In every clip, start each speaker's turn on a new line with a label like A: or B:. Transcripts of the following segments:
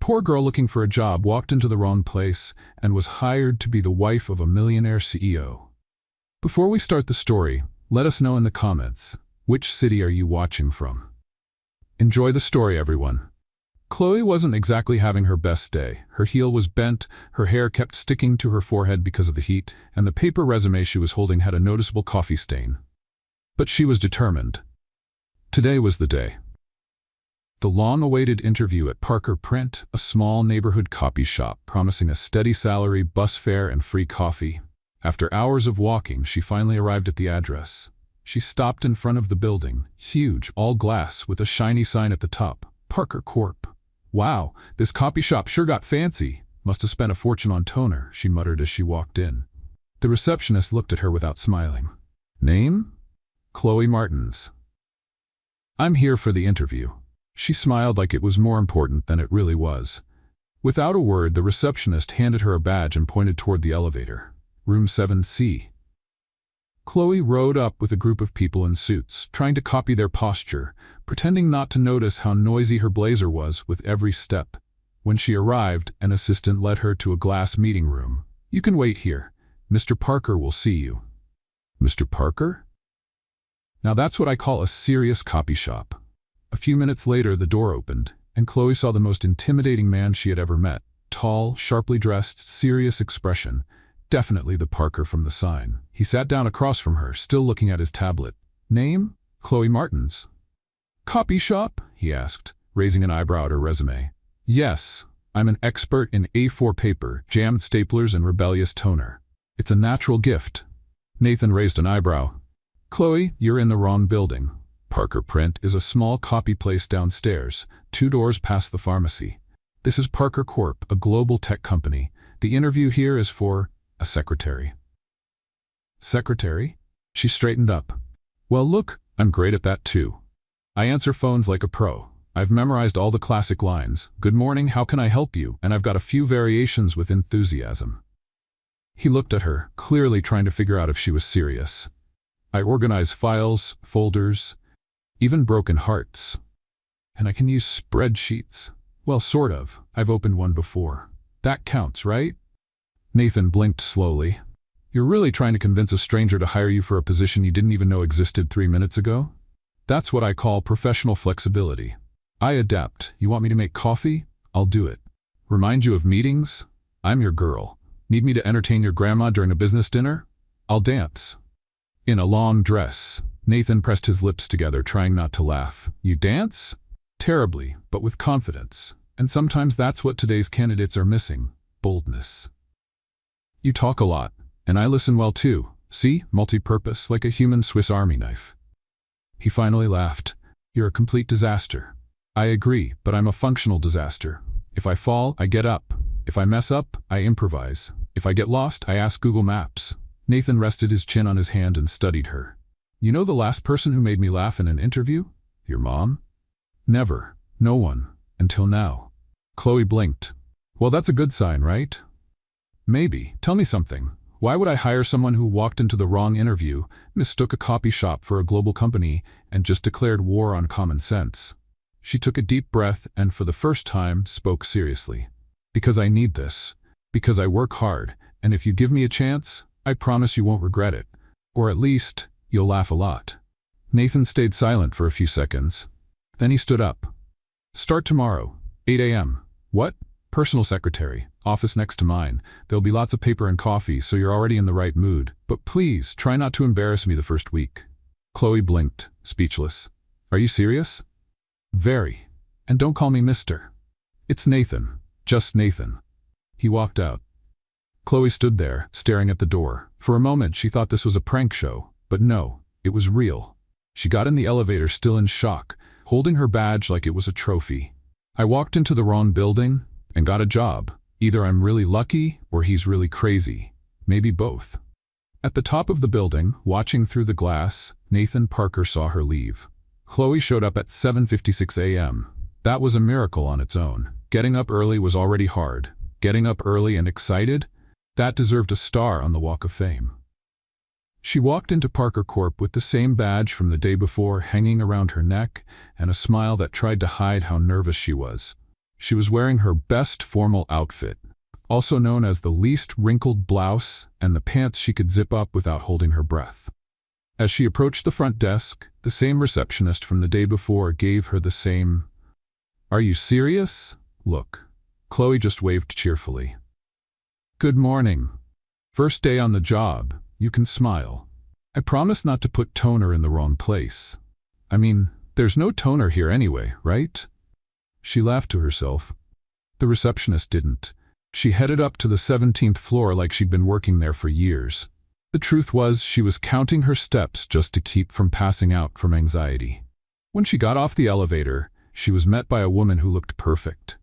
A: poor girl looking for a job walked into the wrong place and was hired to be the wife of a millionaire CEO. Before we start the story, let us know in the comments, which city are you watching from? Enjoy the story, everyone. Chloe wasn't exactly having her best day. Her heel was bent, her hair kept sticking to her forehead because of the heat, and the paper resume she was holding had a noticeable coffee stain. But she was determined. Today was the day. The long-awaited interview at Parker Print, a small neighborhood copy shop promising a steady salary, bus fare, and free coffee. After hours of walking, she finally arrived at the address. She stopped in front of the building, huge, all glass, with a shiny sign at the top, Parker Corp. Wow, this copy shop sure got fancy. Must have spent a fortune on toner, she muttered as she walked in. The receptionist looked at her without smiling. Name? Chloe Martins. I'm here for the interview. She smiled like it was more important than it really was. Without a word, the receptionist handed her a badge and pointed toward the elevator. Room 7C. Chloe rode up with a group of people in suits, trying to copy their posture, pretending not to notice how noisy her blazer was with every step. When she arrived, an assistant led her to a glass meeting room. You can wait here. Mr. Parker will see you. Mr. Parker? Now that's what I call a serious copy shop. A few minutes later, the door opened, and Chloe saw the most intimidating man she had ever met. Tall, sharply dressed, serious expression. Definitely the Parker from the sign. He sat down across from her, still looking at his tablet. Name? Chloe Martins. Copy shop? He asked, raising an eyebrow at her resume. Yes, I'm an expert in A4 paper, jammed staplers, and rebellious toner. It's a natural gift. Nathan raised an eyebrow. Chloe, you're in the wrong building. Parker Print is a small copy place downstairs, 2 doors past the pharmacy. This is Parker Corp., a global tech company. The interview here is for a secretary. Secretary? She straightened up. Well, look, I'm great at that too. I answer phones like a pro. I've memorized all the classic lines. Good morning, how can I help you? And I've got a few variations with enthusiasm. He looked at her, clearly trying to figure out if she was serious. I organize files, folders, even broken hearts. And I can use spreadsheets. Well, sort of. I've opened one before. That counts, right? Nathan blinked slowly. You're really trying to convince a stranger to hire you for a position you didn't even know existed 3 minutes ago? That's what I call professional flexibility. I adapt. You want me to make coffee? I'll do it. Remind you of meetings? I'm your girl. Need me to entertain your grandma during a business dinner? I'll dance. In a long dress. Nathan pressed his lips together, trying not to laugh. You dance? Terribly, but with confidence. And sometimes that's what today's candidates are missing. Boldness. You talk a lot, and I listen well too. See? Multi-purpose, like a human Swiss Army knife. He finally laughed. You're a complete disaster. I agree, but I'm a functional disaster. If I fall, I get up. If I mess up, I improvise. If I get lost, I ask Google Maps. Nathan rested his chin on his hand and studied her. You know the last person who made me laugh in an interview? Your mom? Never. No one. Until now. Chloe blinked. Well, that's a good sign, right? Maybe. Tell me something. Why would I hire someone who walked into the wrong interview, mistook a copy shop for a global company, and just declared war on common sense? She took a deep breath and, for the first time, spoke seriously. Because I need this. Because I work hard, and if you give me a chance, I promise you won't regret it. Or at least, you'll laugh a lot. Nathan stayed silent for a few seconds. Then he stood up. Start tomorrow, 8 a.m. What? Personal secretary. Office next to mine. There'll be lots of paper and coffee, so you're already in the right mood. But please, try not to embarrass me the first week. Chloe blinked, speechless. Are you serious? Very. And don't call me Mr. It's Nathan. Just Nathan. He walked out. Chloe stood there, staring at the door. For a moment, she thought this was a prank show. But no, it was real. She got in the elevator still in shock, holding her badge like it was a trophy. I walked into the wrong building and got a job. Either I'm really lucky or he's really crazy. Maybe both. At the top of the building, watching through the glass, Nathan Parker saw her leave. Chloe showed up at 7:56 a.m. That was a miracle on its own. Getting up early was already hard. Getting up early and excited? That deserved a star on the Walk of Fame. She walked into Parker Corp with the same badge from the day before hanging around her neck and a smile that tried to hide how nervous she was. She was wearing her best formal outfit, also known as the least wrinkled blouse and the pants she could zip up without holding her breath. As she approached the front desk, the same receptionist from the day before gave her the same, "Are you serious?" look. Chloe just waved cheerfully. "Good morning. First day on the job, you can smile. I promise not to put toner in the wrong place. I mean, there's no toner here anyway, right?" She laughed to herself. The receptionist didn't. She headed up to the 17th floor like she'd been working there for years. The truth was, she was counting her steps just to keep from passing out from anxiety. When she got off the elevator, she was met by a woman who looked perfect.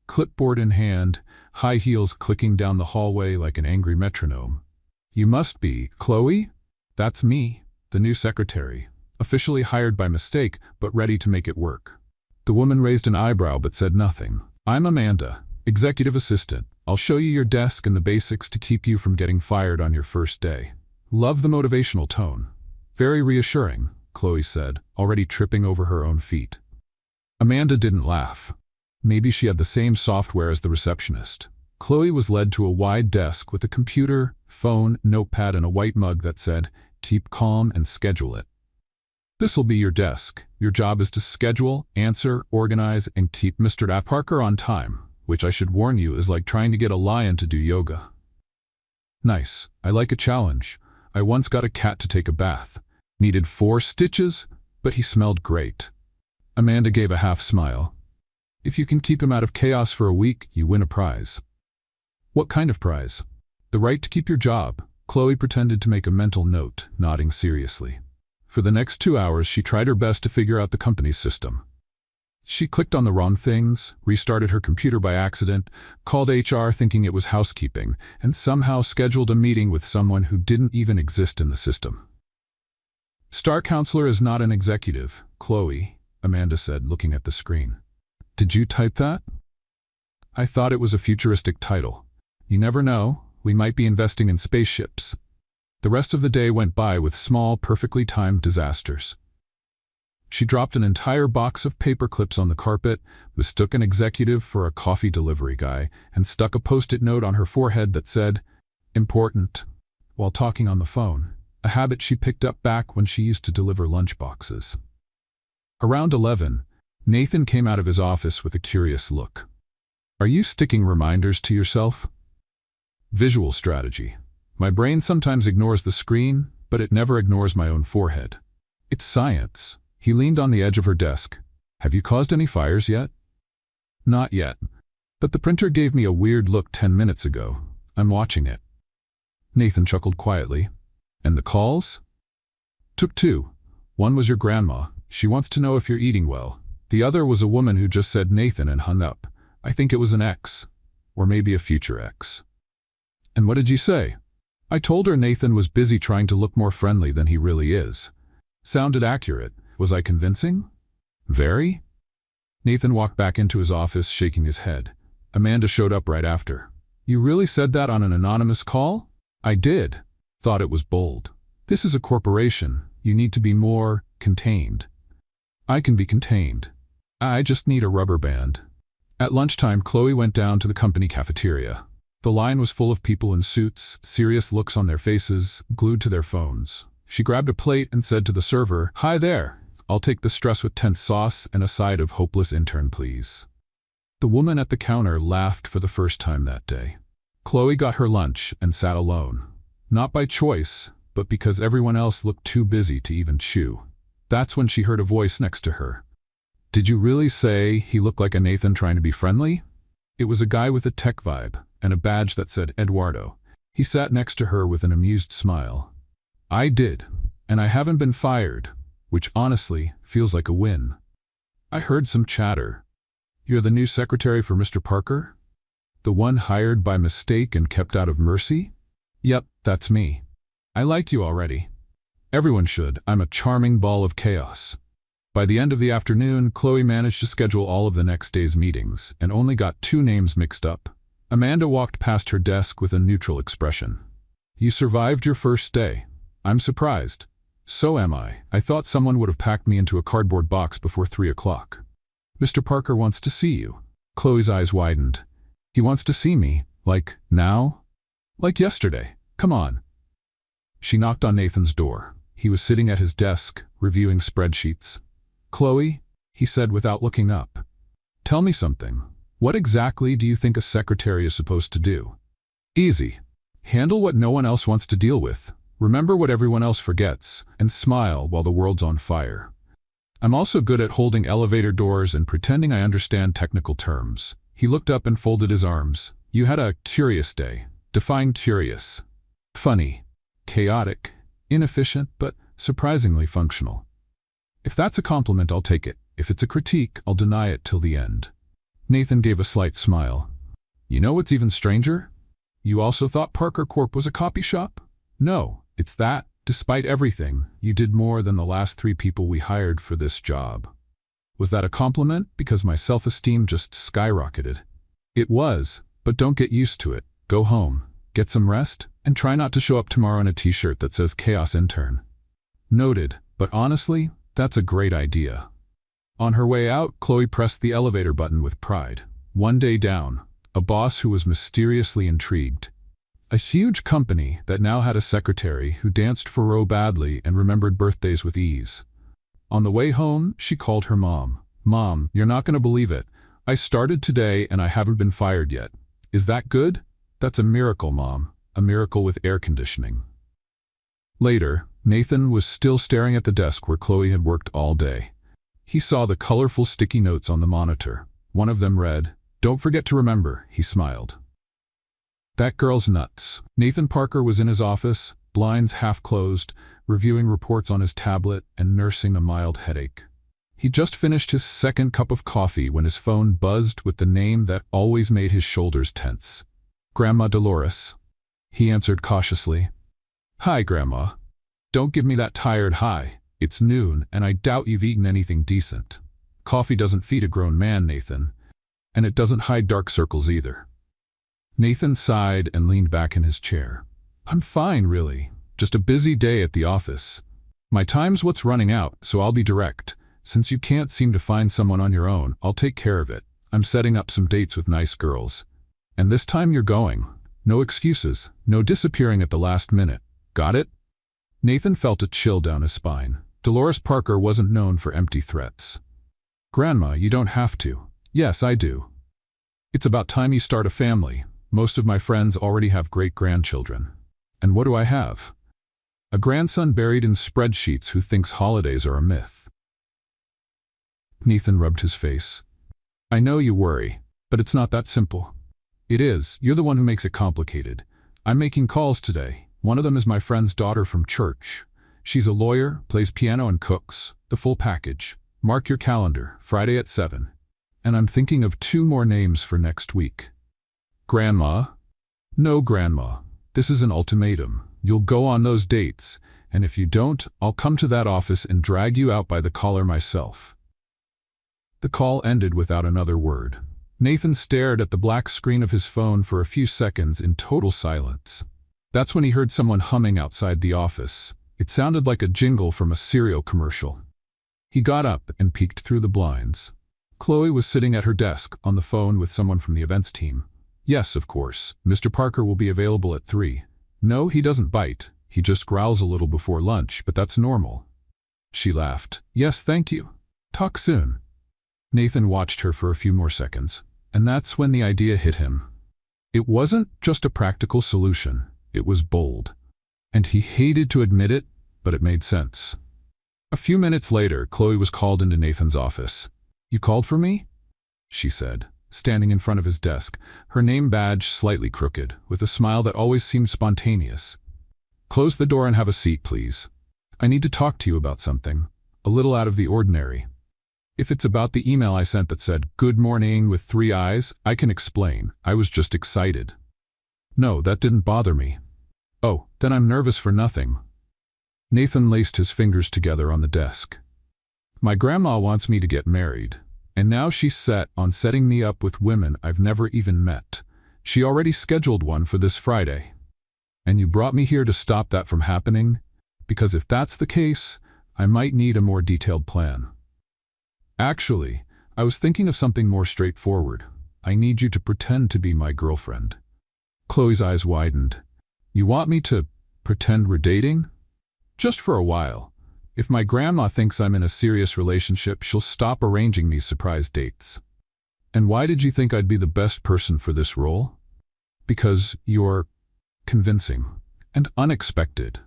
A: Clipboard in hand, high heels clicking down the hallway like an angry metronome. "You must be Chloe?" "That's me, the new secretary, officially hired by mistake, but ready to make it work." The woman raised an eyebrow but said nothing. "I'm Amanda, executive assistant. I'll show you your desk and the basics to keep you from getting fired on your first day." "Love the motivational tone. Very reassuring," Chloe said, already tripping over her own feet. Amanda didn't laugh. Maybe she had the same software as the receptionist. Chloe was led to a wide desk with a computer, phone, notepad, and a white mug that said, "Keep calm and schedule it." "This'll be your desk. Your job is to schedule, answer, organize, and keep Mr. Parker on time, which I should warn you is like trying to get a lion to do yoga." "Nice. I like a challenge. I once got a cat to take a bath. Needed 4 stitches, but he smelled great." Amanda gave a half smile. "If you can keep him out of chaos for a week, you win a prize." "What kind of prize?" "The right to keep your job." Chloe pretended to make a mental note, nodding seriously. For the next 2 hours, she tried her best to figure out the company's system. She clicked on the wrong things, restarted her computer by accident, called HR thinking it was housekeeping, and somehow scheduled a meeting with someone who didn't even exist in the system. "Star counselor is not an executive, Chloe," Amanda said, looking at the screen. "Did you type that?" "I thought it was a futuristic title. You never know, we might be investing in spaceships." The rest of the day went by with small, perfectly timed disasters. She dropped an entire box of paper clips on the carpet, mistook an executive for a coffee delivery guy, and stuck a post-it note on her forehead that said, "Important," while talking on the phone, a habit she picked up back when she used to deliver lunch boxes. Around 11, Nathan came out of his office with a curious look. "Are you sticking reminders to yourself?" "Visual strategy. My brain sometimes ignores the screen, but it never ignores my own forehead. It's science." He leaned on the edge of her desk. "Have you caused any fires yet?" "Not yet. But the printer gave me a weird look 10 minutes ago. I'm watching it." Nathan chuckled quietly. "And the calls?" "Took 2. One was your grandma. She wants to know if you're eating well. The other was a woman who just said Nathan and hung up. I think it was an ex. Or maybe a future ex." "And what did you say?" "I told her Nathan was busy trying to look more friendly than he really is." Sounded accurate. Was I convincing? "Very?" Nathan walked back into his office, shaking his head. Amanda showed up right after. "You really said that on an anonymous call?" "I did. Thought it was bold. This is a corporation. You need to be more contained." "I can be contained. I just need a rubber band." At lunchtime, Chloe went down to the company cafeteria. The line was full of people in suits, serious looks on their faces, glued to their phones. She grabbed a plate and said to the server, "Hi there. I'll take the stress with tense sauce and a side of hopeless intern, please." The woman at the counter laughed for the first time that day. Chloe got her lunch and sat alone. Not by choice, but because everyone else looked too busy to even chew. That's when she heard a voice next to her. "Did you really say he looked like a Nathan trying to be friendly?" It was a guy with a tech vibe and a badge that said Eduardo. He sat next to her with an amused smile. "I did, and I haven't been fired, which honestly feels like a win." "I heard some chatter. You're the new secretary for Mr. Parker? The one hired by mistake and kept out of mercy?" "Yep, that's me. I like you already." "Everyone should. I'm a charming ball of chaos." By the end of the afternoon, Chloe managed to schedule all of the next day's meetings and only got 2 names mixed up. Amanda walked past her desk with a neutral expression. "You survived your first day. I'm surprised." "So am I. I thought someone would have packed me into a cardboard box before 3 o'clock. Mr. Parker wants to see you." Chloe's eyes widened. He wants to see me. Like, now? Like yesterday. Come on. She knocked on Nathan's door. He was sitting at his desk, reviewing spreadsheets. Chloe, he said without looking up. Tell me something. What exactly do you think a secretary is supposed to do? Easy. Handle what no one else wants to deal with. Remember what everyone else forgets, and smile while the world's on fire. I'm also good at holding elevator doors and pretending I understand technical terms. He looked up and folded his arms. You had a curious day. Define curious. Funny. Chaotic. Inefficient, but surprisingly functional. If that's a compliment, I'll take it. If it's a critique, I'll deny it till the end. Nathan gave a slight smile. You know what's even stranger? You also thought Parker Corp was a copy shop? No, it's that, despite everything, you did more than the last 3 people we hired for this job. Was that a compliment? Because my self-esteem just skyrocketed. It was, but don't get used to it. Go home, get some rest, and try not to show up tomorrow in a t-shirt that says Chaos Intern. Noted, but honestly, that's a great idea. On her way out, Chloe pressed the elevator button with pride. One day down, a boss who was mysteriously intrigued. A huge company that now had a secretary who danced Faro badly and remembered birthdays with ease. On the way home, she called her mom. Mom, you're not going to believe it. I started today and I haven't been fired yet. Is that good? That's a miracle, Mom. A miracle with air conditioning. Later, Nathan was still staring at the desk where Chloe had worked all day. He saw the colorful sticky notes on the monitor. One of them read, "Don't forget to remember," he smiled. That girl's nuts. Nathan Parker was in his office, blinds half closed, reviewing reports on his tablet and nursing a mild headache. He just finished his second cup of coffee when his phone buzzed with the name that always made his shoulders tense. Grandma Dolores. He answered cautiously. Hi, Grandma. Don't give me that tired hi. It's noon, and I doubt you've eaten anything decent. Coffee doesn't feed a grown man, Nathan. And it doesn't hide dark circles either. Nathan sighed and leaned back in his chair. I'm fine, really. Just a busy day at the office. My time's what's running out, so I'll be direct. Since you can't seem to find someone on your own, I'll take care of it. I'm setting up some dates with nice girls. And this time you're going. No excuses, no disappearing at the last minute. Got it? Nathan felt a chill down his spine. Dolores Parker wasn't known for empty threats. Grandma, you don't have to. Yes, I do. It's about time you start a family. Most of my friends already have great-grandchildren. And what do I have? A grandson buried in spreadsheets who thinks holidays are a myth. Nathan rubbed his face. I know you worry, but it's not that simple. It is. You're the one who makes it complicated. I'm making calls today. One of them is my friend's daughter from church. She's a lawyer, plays piano and cooks. The full package. Mark your calendar, Friday at 7. And I'm thinking of 2 more names for next week. Grandma? No, Grandma. This is an ultimatum. You'll go on those dates, and if you don't, I'll come to that office and drag you out by the collar myself. The call ended without another word. Nathan stared at the black screen of his phone for a few seconds in total silence. That's when he heard someone humming outside the office. It sounded like a jingle from a cereal commercial. He got up and peeked through the blinds. Chloe was sitting at her desk on the phone with someone from the events team. Yes, of course. Mr. Parker will be available at 3. No, he doesn't bite. He just growls a little before lunch, but that's normal. She laughed. Yes, thank you. Talk soon. Nathan watched her for a few more seconds, and that's when the idea hit him. It wasn't just a practical solution. It was bold. And he hated to admit it, but it made sense. A few minutes later, Chloe was called into Nathan's office. You called for me? She said, standing in front of his desk, her name badge slightly crooked, with a smile that always seemed spontaneous. Close the door and have a seat, please. I need to talk to you about something, a little out of the ordinary. If it's about the email I sent that said, "Good morning" with 3 eyes, I can explain. I was just excited. No, that didn't bother me. Oh, then I'm nervous for nothing. Nathan laced his fingers together on the desk. My grandma wants me to get married, and now she's set on setting me up with women I've never even met. She already scheduled one for this Friday. And you brought me here to stop that from happening? Because if that's the case, I might need a more detailed plan. Actually, I was thinking of something more straightforward. I need you to pretend to be my girlfriend. Chloe's eyes widened. You want me to pretend we're dating? Just for a while. If my grandma thinks I'm in a serious relationship, she'll stop arranging these surprise dates. And why did you think I'd be the best person for this role? Because you're convincing and unexpected.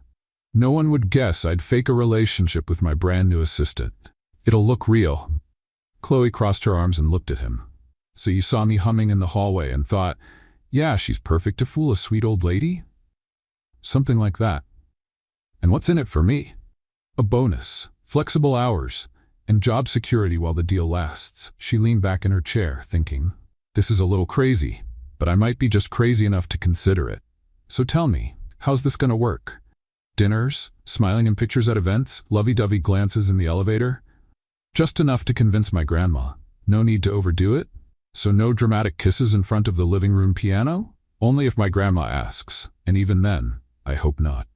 A: No one would guess I'd fake a relationship with my brand new assistant. It'll look real. Chloe crossed her arms and looked at him. So you saw me humming in the hallway and thought, yeah, she's perfect to fool a sweet old lady? Something like that. And what's in it for me? A bonus, flexible hours, and job security while the deal lasts. She leaned back in her chair, thinking, this is a little crazy, but I might be just crazy enough to consider it. So tell me, how's this gonna work? Dinners, smiling in pictures at events, lovey-dovey glances in the elevator? Just enough to convince my grandma. No need to overdo it? So no dramatic kisses in front of the living room piano? Only if my grandma asks, and even then, I hope not.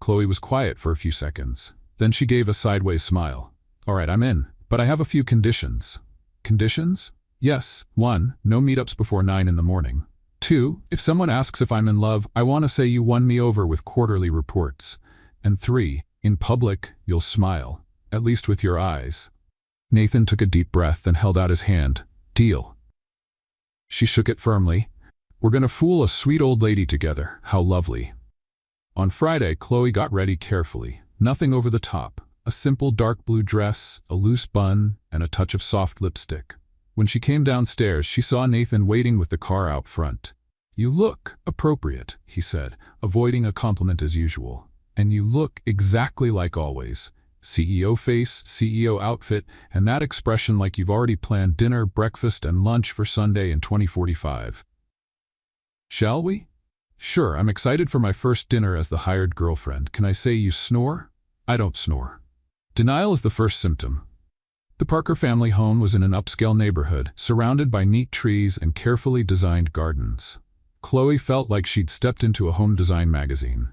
A: Chloe was quiet for a few seconds. Then she gave a sideways smile. All right, I'm in, but I have a few conditions. Conditions? Yes. 1. No meetups before 9 in the morning. 2. If someone asks if I'm in love, I want to say you won me over with quarterly reports. And 3. In public, you'll smile, at least with your eyes. Nathan took a deep breath and held out his hand. Deal. She shook it firmly. We're gonna fool a sweet old lady together. How lovely. On Friday, Chloe got ready carefully. Nothing over the top. A simple dark blue dress, a loose bun, and a touch of soft lipstick. When she came downstairs, she saw Nathan waiting with the car out front. You look appropriate, he said, avoiding a compliment as usual. And you look exactly like always. CEO face, CEO outfit, and that expression like you've already planned dinner, breakfast, and lunch for Sunday in 2045. Shall we? Sure, I'm excited for my first dinner as the hired girlfriend. Can I say you snore? I don't snore. Denial is the first symptom. The Parker family home was in an upscale neighborhood, surrounded by neat trees and carefully designed gardens. Chloe felt like she'd stepped into a home design magazine.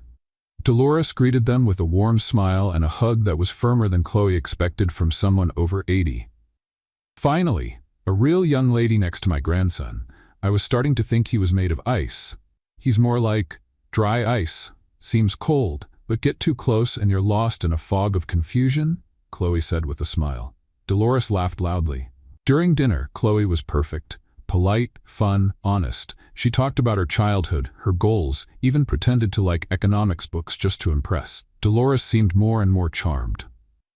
A: Dolores greeted them with a warm smile and a hug that was firmer than Chloe expected from someone over 80. Finally, a real young lady next to my grandson. I was starting to think he was made of ice. He's more like dry ice. Seems cold, but get too close and you're lost in a fog of confusion, Chloe said with a smile. Dolores laughed loudly. During dinner, Chloe was perfect. Polite, fun, honest. She talked about her childhood, her goals, even pretended to like economics books just to impress. Dolores seemed more and more charmed.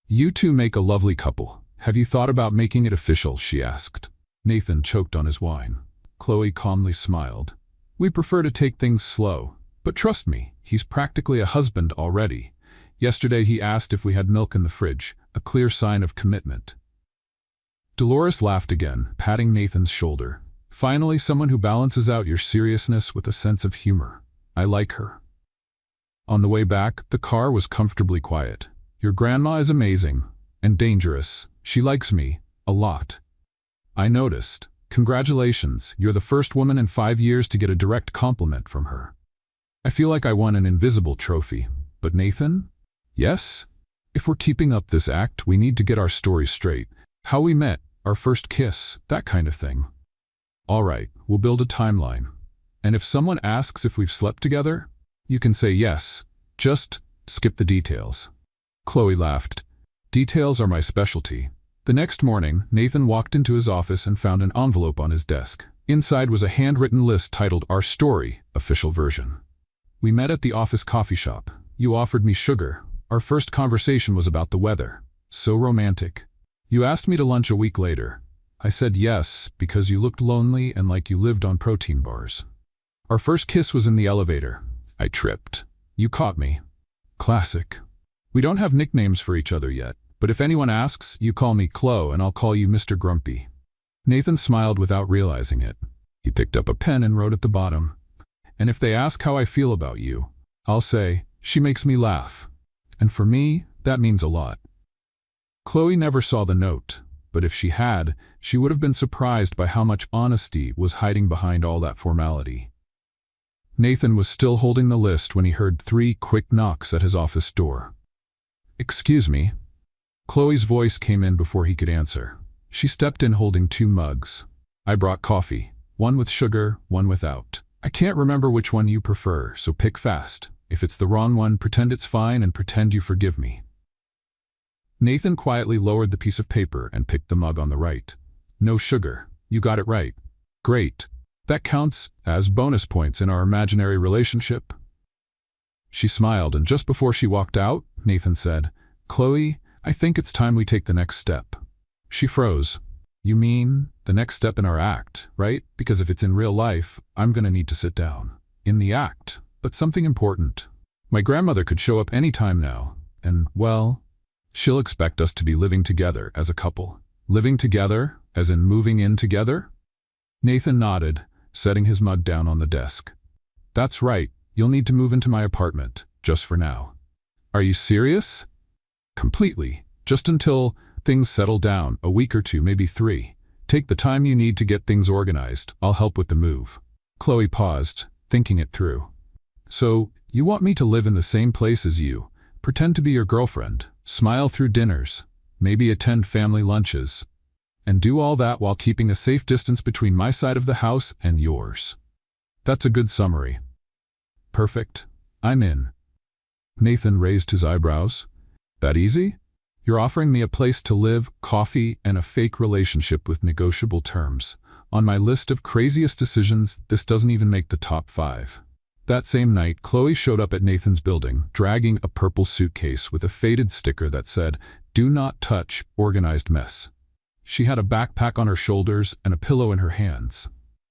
A: You two make a lovely couple. Have you thought about making it official? She asked. Nathan choked on his wine. Chloe calmly smiled. We prefer to take things slow. But trust me, he's practically a husband already. Yesterday he asked if we had milk in the fridge, a clear sign of commitment. Dolores laughed again, patting Nathan's shoulder. Finally, someone who balances out your seriousness with a sense of humor. I like her. On the way back, the car was comfortably quiet. Your grandma is amazing and dangerous. She likes me a lot. I noticed. Congratulations, you're the first woman in 5 years to get a direct compliment from her. I feel like I won an invisible trophy. But Nathan? Yes? If we're keeping up this act, we need to get our story straight. How we met, our first kiss, that kind of thing. All right, we'll build a timeline. And if someone asks if we've slept together, you can say yes. Just skip the details. Chloe laughed. Details are my specialty. The next morning, Nathan walked into his office and found an envelope on his desk. Inside was a handwritten list titled Our Story, Official Version. We met at the office coffee shop. You offered me sugar. Our first conversation was about the weather. So romantic. You asked me to lunch a week later. I said yes, because you looked lonely and like you lived on protein bars. Our first kiss was in the elevator. I tripped. You caught me. Classic. We don't have nicknames for each other yet, but if anyone asks, you call me Chloe and I'll call you Mr. Grumpy. Nathan smiled without realizing it. He picked up a pen and wrote at the bottom. And if they ask how I feel about you, I'll say, she makes me laugh. And for me, that means a lot. Chloe never saw the note. But if she had, she would have been surprised by how much honesty was hiding behind all that formality. Nathan was still holding the list when he heard 3 quick knocks at his office door. Excuse me. Chloe's voice came in before he could answer. She stepped in holding 2 mugs. I brought coffee. One with sugar, one without. I can't remember which one you prefer, so pick fast. If it's the wrong one, pretend it's fine and pretend you forgive me. Nathan quietly lowered the piece of paper and picked the mug on the right. No sugar. You got it right. Great. That counts as bonus points in our imaginary relationship. She smiled, and just before she walked out, Nathan said, "Chloe, I think it's time we take the next step." She froze. "You mean the next step in our act, right? Because if it's in real life, I'm gonna need to sit down." "In the act, but something important. My grandmother could show up any time now, and, well, she'll expect us to be living together as a couple." "Living together, as in moving in together?" Nathan nodded, setting his mug down on the desk. "That's right. You'll need to move into my apartment, just for now." "Are you serious?" "Completely. Just until things settle down, a week or two, maybe 3. Take the time you need to get things organized. I'll help with the move." Chloe paused, thinking it through. "So, you want me to live in the same place as you, pretend to be your girlfriend, smile through dinners, maybe attend family lunches, and do all that while keeping a safe distance between my side of the house and yours. That's a good summary." "Perfect. I'm in." Nathan raised his eyebrows. "That easy? You're offering me a place to live, coffee, and a fake relationship with negotiable terms. On my list of craziest decisions, this doesn't even make the top 5. That same night, Chloe showed up at Nathan's building, dragging a purple suitcase with a faded sticker that said, "Do not touch, organized mess." She had a backpack on her shoulders and a pillow in her hands.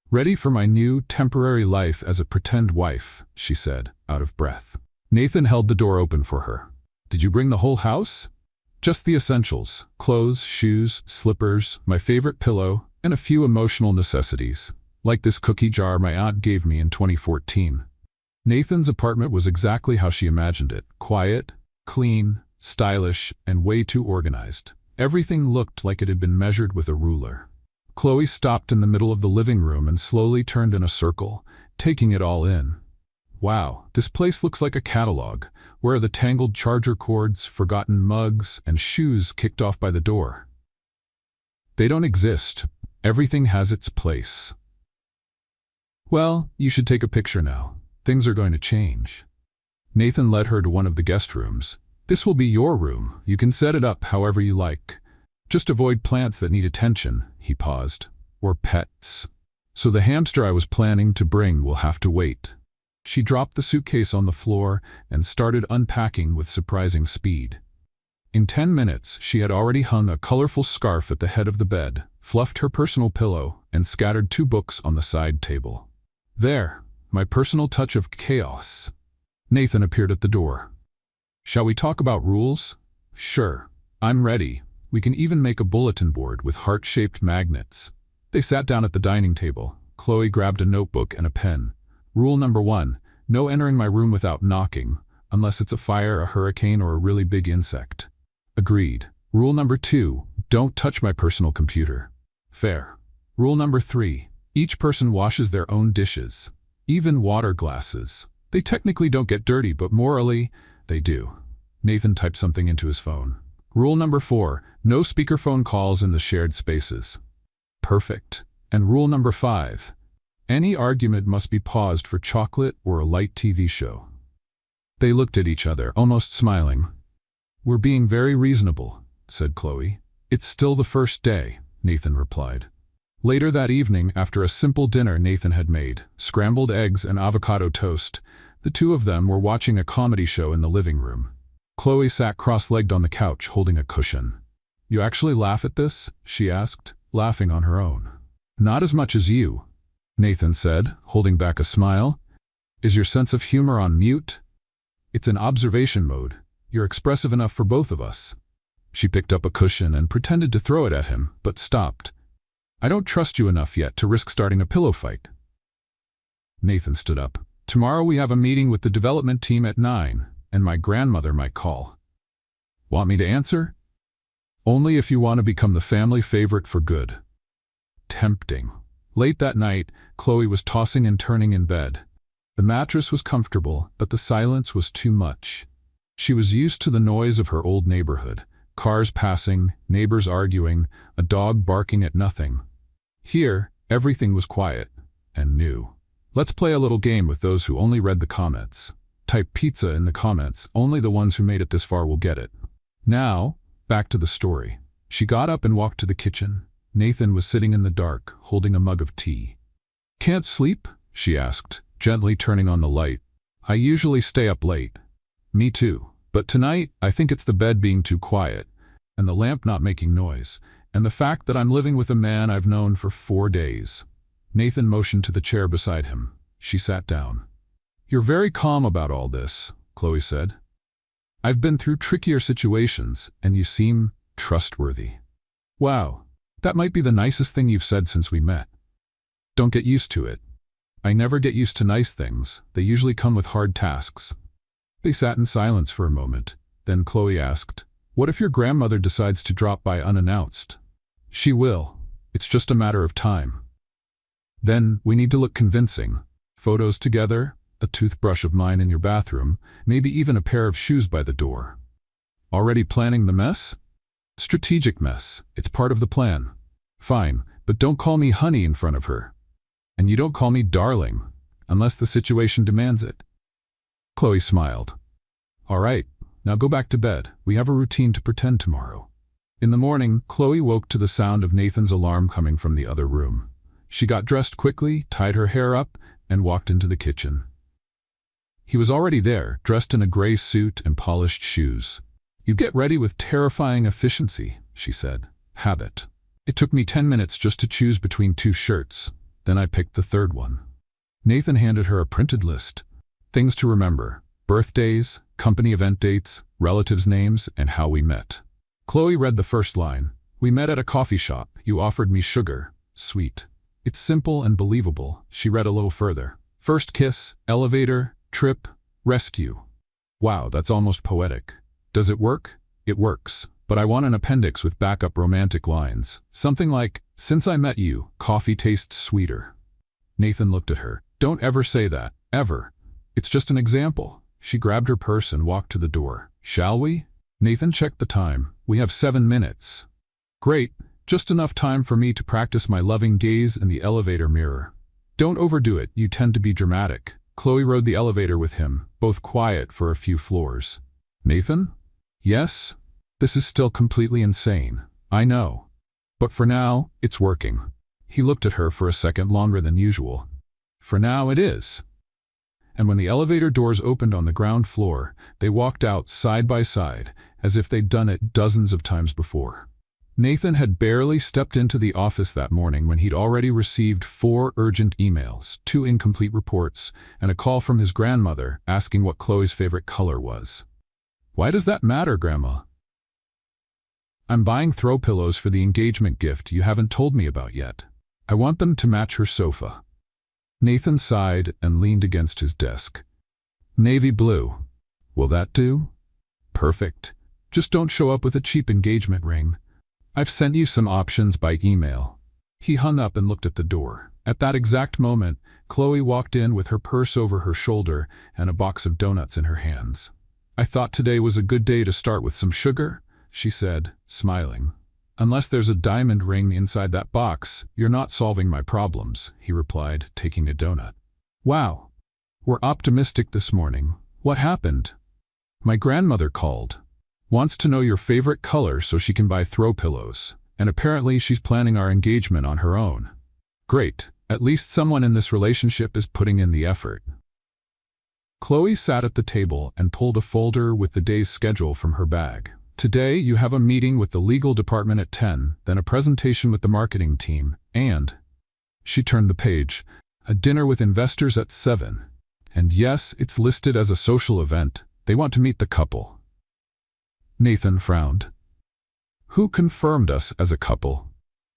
A: "Ready for my new, temporary life as a pretend wife," she said, out of breath. Nathan held the door open for her. "Did you bring the whole house?" "Just the essentials. Clothes, shoes, slippers, my favorite pillow, and a few emotional necessities, like this cookie jar my aunt gave me in 2014. Nathan's apartment was exactly how she imagined it. Quiet, clean, stylish, and way too organized. Everything looked like it had been measured with a ruler. Chloe stopped in the middle of the living room and slowly turned in a circle, taking it all in. "Wow, this place looks like a catalog. Where are the tangled charger cords, forgotten mugs, and shoes kicked off by the door?" "They don't exist. Everything has its place." "Well, you should take a picture now. Things are going to change." Nathan led her to one of the guest rooms. "This will be your room. You can set it up however you like. Just avoid plants that need attention," he paused. "Or pets. So the hamster I was planning to bring will have to wait." She dropped the suitcase on the floor and started unpacking with surprising speed. In 10 minutes, she had already hung a colorful scarf at the head of the bed, fluffed her personal pillow, and scattered 2 books on the side table. "There, my personal touch of chaos." Nathan appeared at the door. "Shall we talk about rules?" "Sure. I'm ready. We can even make a bulletin board with heart-shaped magnets." They sat down at the dining table. Chloe grabbed a notebook and a pen. "Rule number 1, no entering my room without knocking, unless it's a fire, a hurricane, or a really big insect." "Agreed." "Rule number 2, don't touch my personal computer." "Fair." "Rule number 3, each person washes their own dishes, even water glasses. They technically don't get dirty, but morally, they do." Nathan typed something into his phone. "Rule number 4, no speakerphone calls in the shared spaces." "Perfect." "And rule number 5, any argument must be paused for chocolate or a light TV show." They looked at each other, almost smiling. "We're being very reasonable," said Chloe. "It's still the first day," Nathan replied. Later that evening, after a simple dinner Nathan had made, scrambled eggs and avocado toast, the two of them were watching a comedy show in the living room. Chloe sat cross-legged on the couch, holding a cushion. "You actually laugh at this?" she asked, laughing on her own. "Not as much as you," Nathan said, holding back a smile. "Is your sense of humor on mute?" "It's in observation mode. You're expressive enough for both of us." She picked up a cushion and pretended to throw it at him, but stopped. "I don't trust you enough yet to risk starting a pillow fight." Nathan stood up. "Tomorrow we have a meeting with the development team at 9, and my grandmother might call." "Want me to answer?" "Only if you want to become the family favorite for good." Tempting. Late that night, Chloe was tossing and turning in bed. The mattress was comfortable, but the silence was too much. She was used to the noise of her old neighborhood. Cars passing, neighbors arguing, a dog barking at nothing. Here, Everything was quiet and new. Let's play a little game with those who only read the comments. Type pizza in the comments. Only the ones who made it this far will get it. Now, back to the story. She got up and walked to the kitchen. Nathan was sitting in the dark, holding a mug of tea. "Can't sleep?" she asked, gently turning on the light. "I usually stay up late." "Me too. But tonight, I think it's the bed being too quiet, and the lamp not making noise, and the fact that I'm living with a man I've known for 4 days. Nathan motioned to the chair beside him. She sat down. "You're very calm about all this," Chloe said. "I've been through trickier situations, and you seem trustworthy." "Wow, that might be the nicest thing you've said since we met." "Don't get used to it." "I never get used to nice things. They usually come with hard tasks." They sat in silence for a moment. Then Chloe asked, "What if your grandmother decides to drop by unannounced?" "She will. It's just a matter of time. Then we need to look convincing. Photos together, a toothbrush of mine in your bathroom, maybe even a pair of shoes by the door." "Already planning the mess?" "Strategic mess. It's part of the plan." "Fine, but don't call me honey in front of her. And you don't call me darling, unless the situation demands it." Chloe smiled. "All right, now go back to bed. We have a routine to pretend tomorrow." In the morning, Chloe woke to the sound of Nathan's alarm coming from the other room. She got dressed quickly, tied her hair up, and walked into the kitchen. He was already there, dressed in a gray suit and polished shoes. "You get ready with terrifying efficiency," she said. "Habit. It took me 10 minutes just to choose between 2 shirts. Then I picked the third one." Nathan handed her a printed list. Things to remember: birthdays, company event dates, relatives' names, and how we met. Chloe read the first line. "We met at a coffee shop. You offered me sugar. Sweet." It's simple and believable. She read a little further. "First kiss, elevator, trip, rescue." Wow, that's almost poetic. Does it work? It works. But I want an appendix with backup romantic lines. Something like, "Since I met you, coffee tastes sweeter." Nathan looked at her. "Don't ever say that. Ever. It's just an example." She grabbed her purse and walked to the door. "Shall we?" Nathan checked the time. "We have 7 minutes." "Great. Just enough time for me to practice my loving gaze in the elevator mirror." "Don't overdo it. You tend to be dramatic." Chloe rode the elevator with him, both quiet for a few floors. "Nathan?" "Yes? This is still completely insane. I know. But for now, it's working." He looked at her for a second longer than usual. "For now it is." And when the elevator doors opened on the ground floor, they walked out side by side, as if they'd done it dozens of times before. Nathan had barely stepped into the office that morning when he'd already received 4 urgent emails, 2 incomplete reports, and a call from his grandmother asking what Chloe's favorite color was. "Why does that matter, Grandma?" "I'm buying throw pillows for the engagement gift you haven't told me about yet. I want them to match her sofa." Nathan sighed and leaned against his desk. "Navy blue. Will that do?" "Perfect. Just don't show up with a cheap engagement ring. I've sent you some options by email." He hung up and looked at the door. At that exact moment, Chloe walked in with her purse over her shoulder and a box of donuts in her hands. "I thought today was a good day to start with some sugar," she said, smiling. "Unless there's a diamond ring inside that box, you're not solving my problems," he replied, taking a donut. "Wow. We're optimistic this morning. What happened?" "My grandmother called. Wants to know your favorite color so she can buy throw pillows. And apparently she's planning our engagement on her own." "Great. At least someone in this relationship is putting in the effort." Chloe sat at the table and pulled a folder with the day's schedule from her bag. "Today you have a meeting with the legal department at 10, then a presentation with the marketing team, and," she turned the page, "a dinner with investors at 7. And yes, it's listed as a social event. They want to meet the couple." Nathan frowned. "Who confirmed us as a couple?"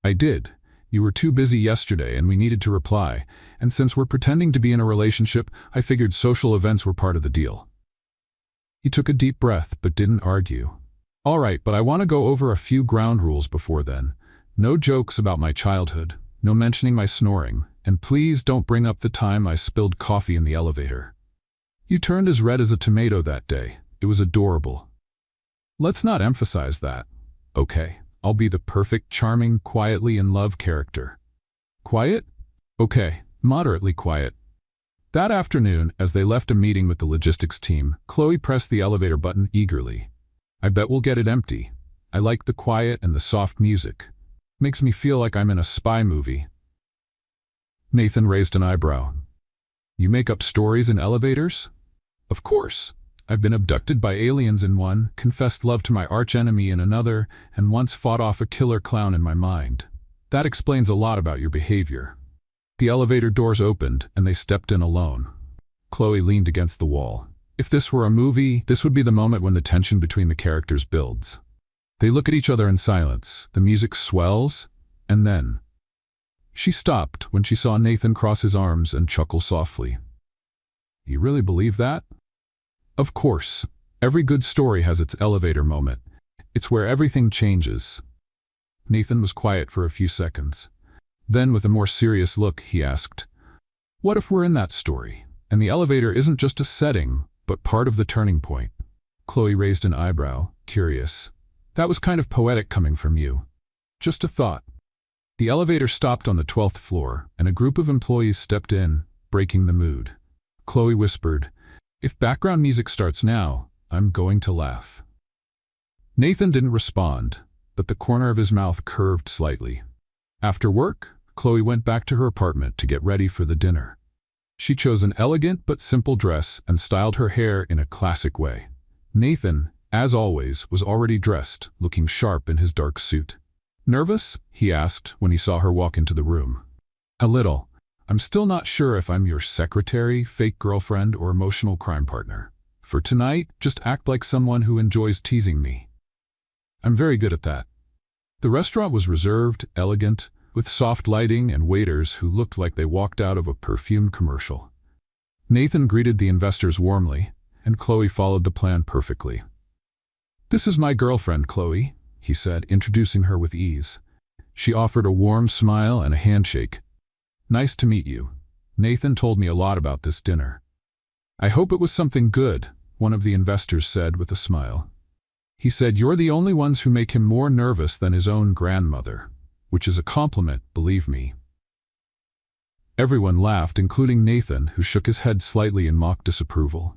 A: "I did. You were too busy yesterday and we needed to reply, and since we're pretending to be in a relationship, I figured social events were part of the deal." He took a deep breath but didn't argue. "All right, but I want to go over a few ground rules before then. No jokes about my childhood, no mentioning my snoring, and please don't bring up the time I spilled coffee in the elevator. You turned as red as a tomato that day. It was adorable." "Let's not emphasize that." "Okay, I'll be the perfect, charming, quietly in love character." Quiet? Okay, moderately quiet. That afternoon, as they left a meeting with the logistics team, Chloe pressed the elevator button eagerly. I bet we'll get it empty. I like the quiet and the soft music. Makes me feel like I'm in a spy movie. Nathan raised an eyebrow. You make up stories in elevators? Of course. I've been abducted by aliens in one, confessed love to my archenemy in another, and once fought off a killer clown in my mind. That explains a lot about your behavior. The elevator doors opened, and they stepped in alone. Chloe leaned against the wall. If this were a movie, this would be the moment when the tension between the characters builds. They look at each other in silence, the music swells, and then she stopped when she saw Nathan cross his arms and chuckle softly. You really believe that? Of course. Every good story has its elevator moment. It's where everything changes. Nathan was quiet for a few seconds. Then, with a more serious look, he asked, what if we're in that story, and the elevator isn't just a setting, but part of the turning point? Chloe raised an eyebrow, curious. That was kind of poetic coming from you. Just a thought. The elevator stopped on the 12th floor, and a group of employees stepped in, breaking the mood. Chloe whispered, if background music starts now, I'm going to laugh. Nathan didn't respond, but the corner of his mouth curved slightly. After work, Chloe went back to her apartment to get ready for the dinner. She chose an elegant but simple dress and styled her hair in a classic way. Nathan, as always, was already dressed, looking sharp in his dark suit. Nervous? He asked when he saw her walk into the room. A little. I'm still not sure if I'm your secretary, fake girlfriend, or emotional crime partner. For tonight, just act like someone who enjoys teasing me. I'm very good at that. The restaurant was reserved, elegant, with soft lighting and waiters who looked like they walked out of a perfume commercial. Nathan greeted the investors warmly, and Chloe followed the plan perfectly. This is my girlfriend, Chloe, he said, introducing her with ease. She offered a warm smile and a handshake. Nice to meet you. Nathan told me a lot about this dinner. I hope it was something good, one of the investors said with a smile. He said, you're the only ones who make him more nervous than his own grandmother, which is a compliment, believe me. Everyone laughed, including Nathan, who shook his head slightly in mock disapproval.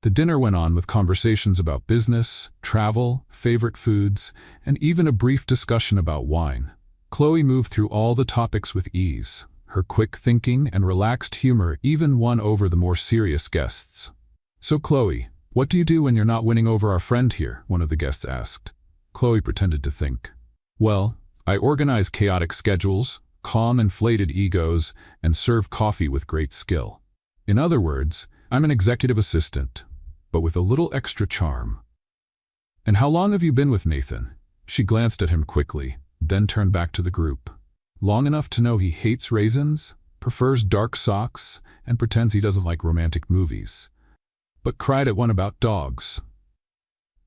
A: The dinner went on with conversations about business, travel, favorite foods, and even a brief discussion about wine. Chloe moved through all the topics with ease. Her quick thinking and relaxed humor even won over the more serious guests. So Chloe, what do you do when you're not winning over our friend here? One of the guests asked. Chloe pretended to think. Well, I organize chaotic schedules, calm inflated egos, and serve coffee with great skill. In other words, I'm an executive assistant, but with a little extra charm. And how long have you been with Nathan? She glanced at him quickly, then turned back to the group. Long enough to know he hates raisins, prefers dark socks, and pretends he doesn't like romantic movies. But cried at one about dogs.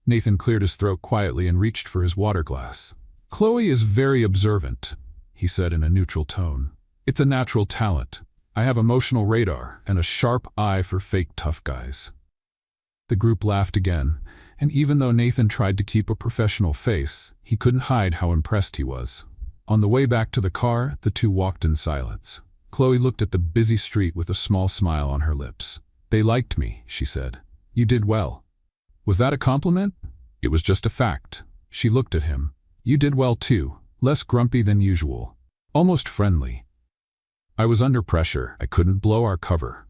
A: Nathan cleared his throat quietly and reached for his water glass. Chloe is very observant, he said in a neutral tone. It's a natural talent. I have emotional radar and a sharp eye for fake tough guys. The group laughed again, and even though Nathan tried to keep a professional face, he couldn't hide how impressed he was. On the way back to the car, the two walked in silence. Chloe looked at the busy street with a small smile on her lips. They liked me, she said. You did well. Was that a compliment? It was just a fact. She looked at him. You did well too, less grumpy than usual. Almost friendly. I was under pressure. I couldn't blow our cover.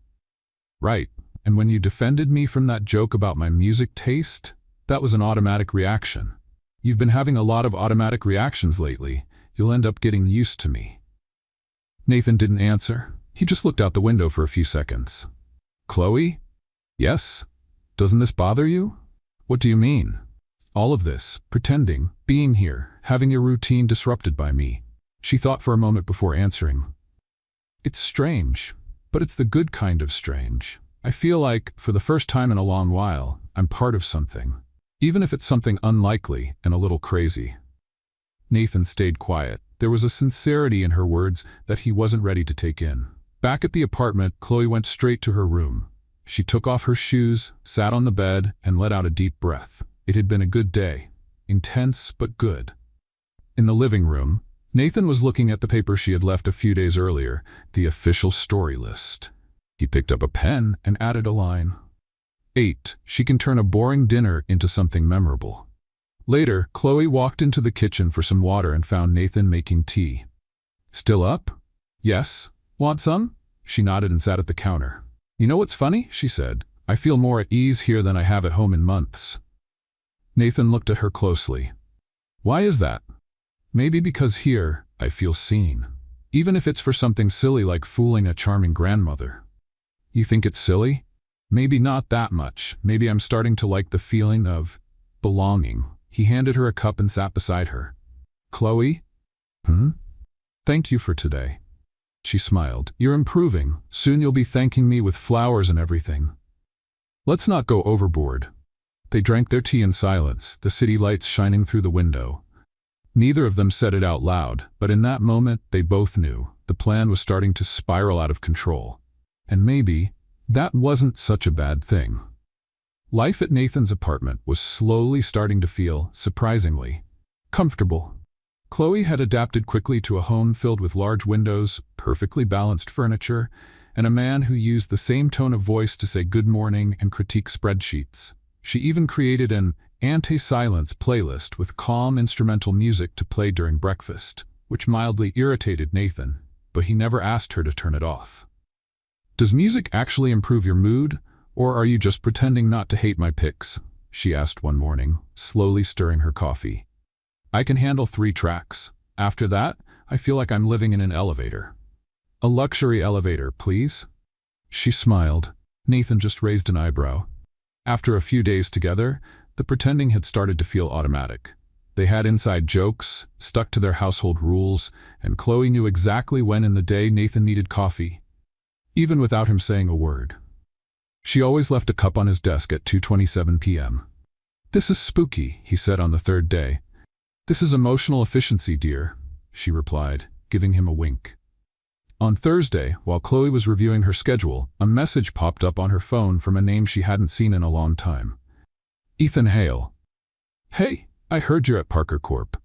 A: Right. And when you defended me from that joke about my music taste, that was an automatic reaction. You've been having a lot of automatic reactions lately. You'll end up getting used to me. Nathan didn't answer. He just looked out the window for a few seconds. Chloe? Yes? Doesn't this bother you? What do you mean? All of this, pretending, being here, having your routine disrupted by me. She thought for a moment before answering. It's strange, but it's the good kind of strange. I feel like, for the first time in a long while, I'm part of something. Even if it's something unlikely and a little crazy. Nathan stayed quiet. There was a sincerity in her words that he wasn't ready to take in. Back at the apartment, Chloe went straight to her room. She took off her shoes, sat on the bed, and let out a deep breath. It had been a good day. Intense, but good. In the living room, Nathan was looking at the paper she had left a few days earlier, the official story list. He picked up a pen and added a line. 8. She can turn a boring dinner into something memorable. Later, Chloe walked into the kitchen for some water and found Nathan making tea. Still up? Yes. Want some? She nodded and sat at the counter. You know what's funny? She said. I feel more at ease here than I have at home in months. Nathan looked at her closely. Why is that? Maybe because here, I feel seen. Even if it's for something silly like fooling a charming grandmother. You think it's silly? Maybe not that much. Maybe I'm starting to like the feeling of belonging. He handed her a cup and sat beside her. Chloe? Thank you for today. She smiled. You're improving. Soon you'll be thanking me with flowers and everything. Let's not go overboard. They drank their tea in silence, the city lights shining through the window. Neither of them said it out loud, but in that moment they both knew the plan was starting to spiral out of control. And maybe that wasn't such a bad thing. Life at Nathan's apartment was slowly starting to feel, surprisingly, comfortable. Chloe had adapted quickly to a home filled with large windows, perfectly balanced furniture, and a man who used the same tone of voice to say good morning and critique spreadsheets. She even created an anti-silence playlist with calm instrumental music to play during breakfast, which mildly irritated Nathan, but he never asked her to turn it off. Does music actually improve your mood? Or are you just pretending not to hate my picks? She asked one morning, slowly stirring her coffee. I can handle 3 tracks. After that, I feel like I'm living in an elevator. A luxury elevator, please? She smiled. Nathan just raised an eyebrow. After a few days together, the pretending had started to feel automatic. They had inside jokes, stuck to their household rules, and Chloe knew exactly when in the day Nathan needed coffee, even without him saying a word. She always left a cup on his desk at 2:27 p.m. This is spooky, he said on the 3rd day. This is emotional efficiency, dear, she replied, giving him a wink. On Thursday, while Chloe was reviewing her schedule, a message popped up on her phone from a name she hadn't seen in a long time. Ethan Hale. Hey, I heard you're at Parker Corp.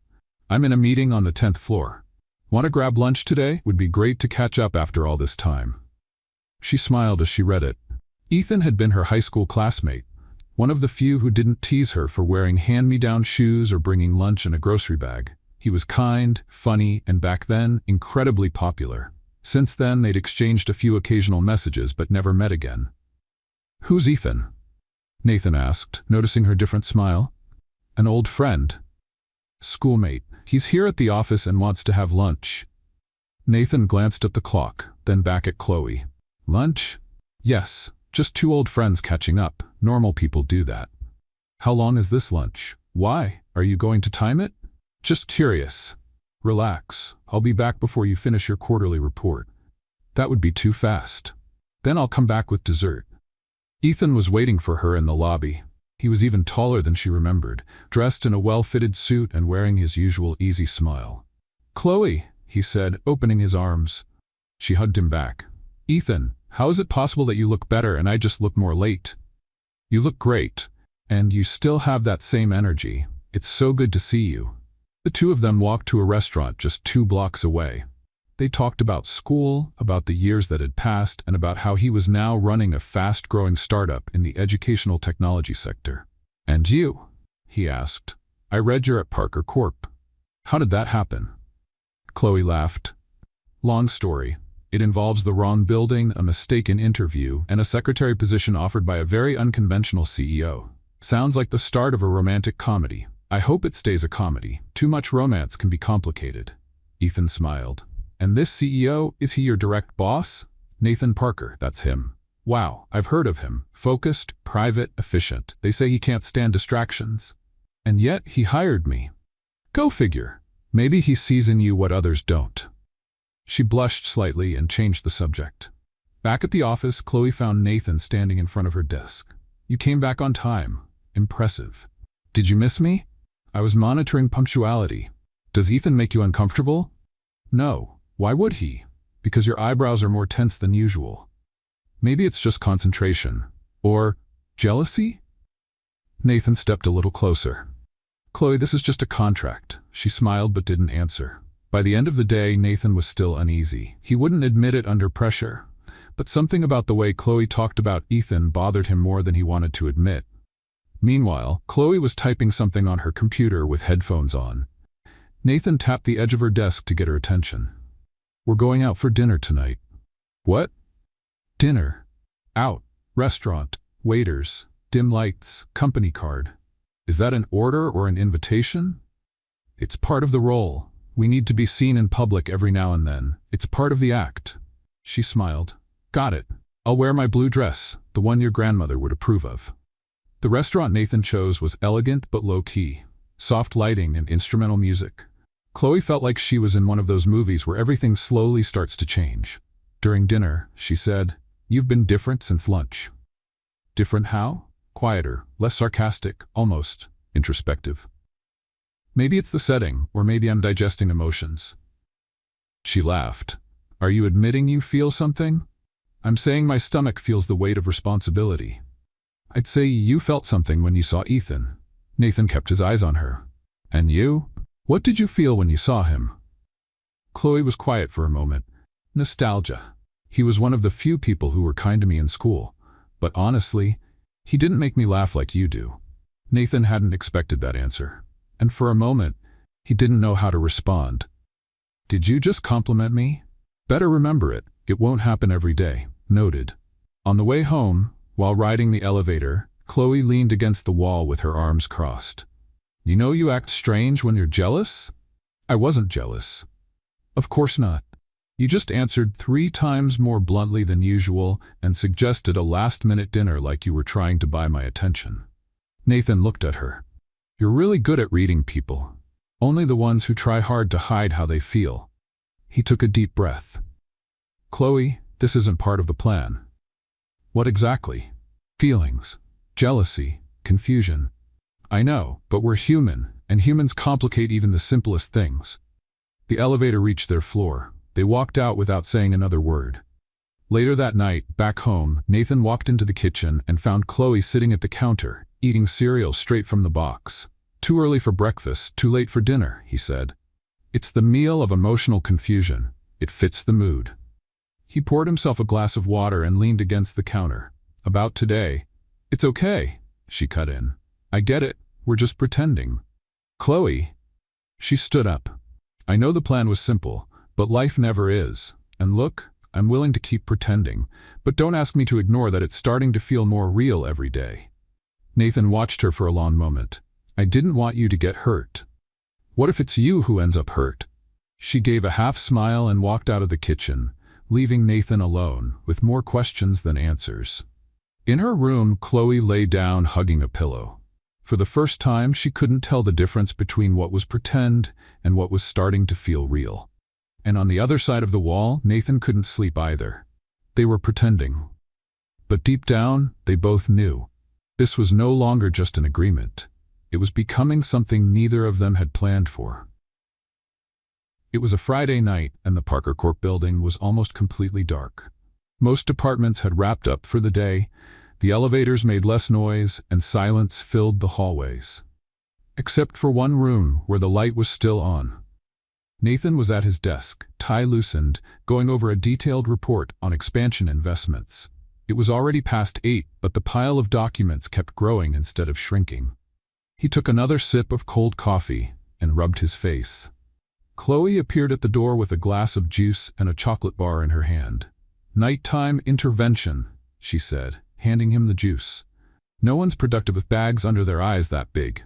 A: I'm in a meeting on the 10th floor. Want to grab lunch today? Would be great to catch up after all this time. She smiled as she read it. Ethan had been her high school classmate, one of the few who didn't tease her for wearing hand-me-down shoes or bringing lunch in a grocery bag. He was kind, funny, and back then, incredibly popular. Since then, they'd exchanged a few occasional messages but never met again. Who's Ethan? Nathan asked, noticing her different smile. An old friend. Schoolmate. He's here at the office and wants to have lunch. Nathan glanced at the clock, then back at Chloe. Lunch? Yes. Just 2 old friends catching up. Normal people do that. How long is this lunch? Why? Are you going to time it? Just curious. Relax. I'll be back before you finish your quarterly report. That would be too fast. Then I'll come back with dessert. Ethan was waiting for her in the lobby. He was even taller than she remembered, dressed in a well-fitted suit and wearing his usual easy smile. Chloe, he said, opening his arms. She hugged him back. Ethan, how is it possible that you look better and I just look more late? You look great, and you still have that same energy. It's so good to see you. The 2 of them walked to a restaurant just 2 blocks away. They talked about school, about the years that had passed, and about how he was now running a fast-growing startup in the educational technology sector. And you? He asked. I read you're at Parker Corp. How did that happen? Chloe laughed. Long story. It involves the wrong building, a mistaken interview, and a secretary position offered by a very unconventional CEO. Sounds like the start of a romantic comedy. I hope it stays a comedy. Too much romance can be complicated. Ethan smiled. And this CEO, is he your direct boss? Nathan Parker, that's him. Wow, I've heard of him. Focused, private, efficient. They say he can't stand distractions. And yet he hired me. Go figure. Maybe he sees in you what others don't. She blushed slightly and changed the subject. Back at the office, Chloe found Nathan standing in front of her desk. You came back on time. Impressive. Did you miss me? I was monitoring punctuality. Does Ethan make you uncomfortable? No. Why would he? Because your eyebrows are more tense than usual. Maybe it's just concentration. Or jealousy? Nathan stepped a little closer. Chloe, this is just a contract. She smiled but didn't answer. By the end of the day, Nathan was still uneasy. He wouldn't admit it under pressure, but something about the way Chloe talked about Ethan bothered him more than he wanted to admit. Meanwhile, Chloe was typing something on her computer with headphones on. Nathan tapped the edge of her desk to get her attention. "We're going out for dinner tonight." "What?" "Dinner. Out. Restaurant. Waiters. Dim lights. Company card." "Is that an order or an invitation?" "It's part of the role. We need to be seen in public every now and then. It's part of the act." She smiled. "Got it. I'll wear my blue dress, the one your grandmother would approve of." The restaurant Nathan chose was elegant but low-key. Soft lighting and instrumental music. Chloe felt like she was in one of those movies where everything slowly starts to change. During dinner, she said, "You've been different since lunch." "Different how?" "Quieter, less sarcastic, almost introspective." "Maybe it's the setting, or maybe I'm digesting emotions." She laughed. "Are you admitting you feel something?" "I'm saying my stomach feels the weight of responsibility." "I'd say you felt something when you saw Ethan." Nathan kept his eyes on her. "And you? What did you feel when you saw him?" Chloe was quiet for a moment. "Nostalgia. He was one of the few people who were kind to me in school. But honestly, he didn't make me laugh like you do." Nathan hadn't expected that answer. And for a moment, he didn't know how to respond. "Did you just compliment me?" "Better remember it. It won't happen every day." Noted. On the way home, while riding the elevator, Chloe leaned against the wall with her arms crossed. "You know you act strange when you're jealous?" "I wasn't jealous." "Of course not. You just answered 3 times more bluntly than usual and suggested a last-minute dinner like you were trying to buy my attention." Nathan looked at her. "You're really good at reading people. Only the ones who try hard to hide how they feel." He took a deep breath. "Chloe, this isn't part of the plan." "What exactly?" "Feelings. Jealousy. Confusion." "I know, but we're human, and humans complicate even the simplest things." The elevator reached their floor. They walked out without saying another word. Later that night, back home, Nathan walked into the kitchen and found Chloe sitting at the counter, eating cereal straight from the box. "Too early for breakfast, too late for dinner," he said. "It's the meal of emotional confusion. It fits the mood." He poured himself a glass of water and leaned against the counter. "About today?" "It's okay," she cut in. "I get it. We're just pretending." "Chloe." She stood up. "I know the plan was simple, but life never is. And look, I'm willing to keep pretending, but don't ask me to ignore that it's starting to feel more real every day." Nathan watched her for a long moment. "I didn't want you to get hurt." "What if it's you who ends up hurt?" She gave a half smile and walked out of the kitchen, leaving Nathan alone, with more questions than answers. In her room, Chloe lay down hugging a pillow. For the first time, she couldn't tell the difference between what was pretend and what was starting to feel real. And on the other side of the wall, Nathan couldn't sleep either. They were pretending. But deep down, they both knew. This was no longer just an agreement. It was becoming something neither of them had planned for. It was a Friday night, and the Parker Corp building was almost completely dark. Most departments had wrapped up for the day. The elevators made less noise, and silence filled the hallways. Except for one room where the light was still on. Nathan was at his desk, tie loosened, going over a detailed report on expansion investments. It was already past 8, but the pile of documents kept growing instead of shrinking. He took another sip of cold coffee and rubbed his face. Chloe appeared at the door with a glass of juice and a chocolate bar in her hand. "Nighttime intervention," she said, handing him the juice. "No one's productive with bags under their eyes that big."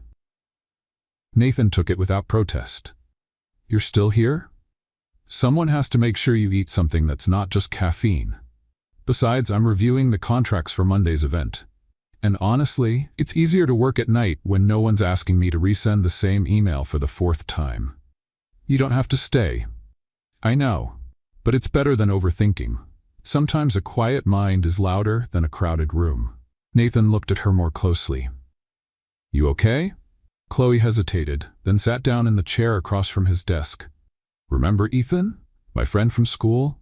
A: Nathan took it without protest. "You're still here? Someone has to make sure you eat something that's not just caffeine. Besides, I'm reviewing the contracts for Monday's event. And honestly, it's easier to work at night when no one's asking me to resend the same email for the 4th time. You don't have to stay." "I know, but it's better than overthinking. Sometimes a quiet mind is louder than a crowded room." Nathan looked at her more closely. "You okay?" Chloe hesitated, then sat down in the chair across from his desk. "Remember Ethan? My friend from school?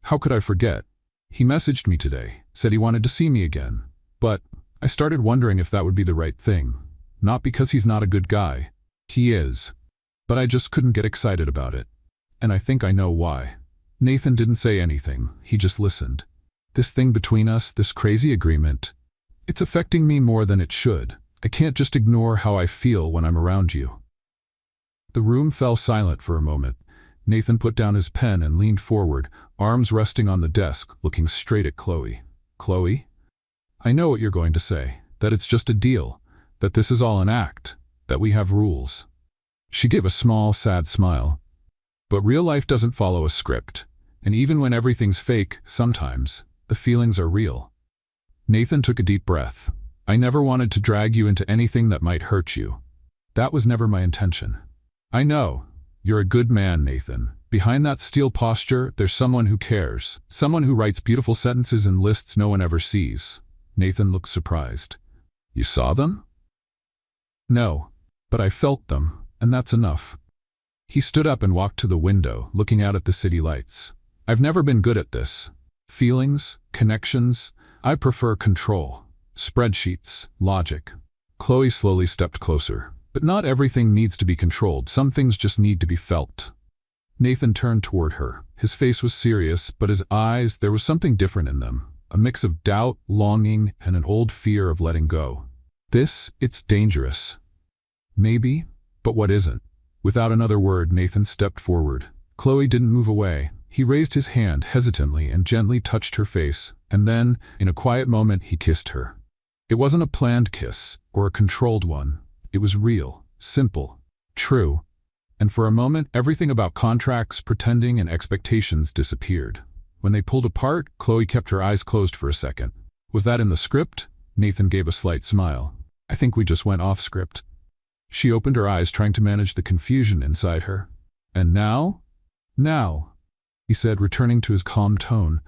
A: How could I forget? He messaged me today, said he wanted to see me again. But I started wondering if that would be the right thing. Not because he's not a good guy. He is. But I just couldn't get excited about it." and I think I know why. Nathan didn't say anything, he just listened. This thing between us, this crazy agreement, it's affecting me more than it should. I can't just ignore how I feel when I'm around you. The room fell silent for a moment. Nathan put down his pen and leaned forward, arms resting on the desk, looking straight at Chloe. Chloe? I know what you're going to say, that it's just a deal, that this is all an act, that we have rules. She gave a small, sad smile. But real life doesn't follow a script, and even when everything's fake, sometimes, the feelings are real. Nathan took a deep breath. I never wanted to drag you into anything that might hurt you. That was never my intention. I know. You're a good man, Nathan. Behind that steel posture, there's someone who cares. Someone who writes beautiful sentences in lists no one ever sees. Nathan looked surprised. You saw them? No, but I felt them, and that's enough. He stood up and walked to the window, looking out at the city lights. I've never been good at this. Feelings, connections, I prefer control. Spreadsheets, logic. Chloe slowly stepped closer. But not everything needs to be controlled. Some things just need to be felt. Nathan turned toward her. His face was serious, but his eyes, there was something different in them. A mix of doubt, longing, and an old fear of letting go. It's dangerous. Maybe, but what isn't? Without another word, Nathan stepped forward. Chloe didn't move away. He raised his hand hesitantly and gently touched her face, and then, in a quiet moment, he kissed her. It wasn't a planned kiss, or a controlled one. It was real, simple, true, and for a moment everything about contracts, pretending, and expectations disappeared. When they pulled apart, Chloe kept her eyes closed for a second. Was that in the script? Nathan gave a slight smile. I think we just went off script. She opened her eyes, trying to manage the confusion inside her. And now? Now, he said, returning to his calm tone.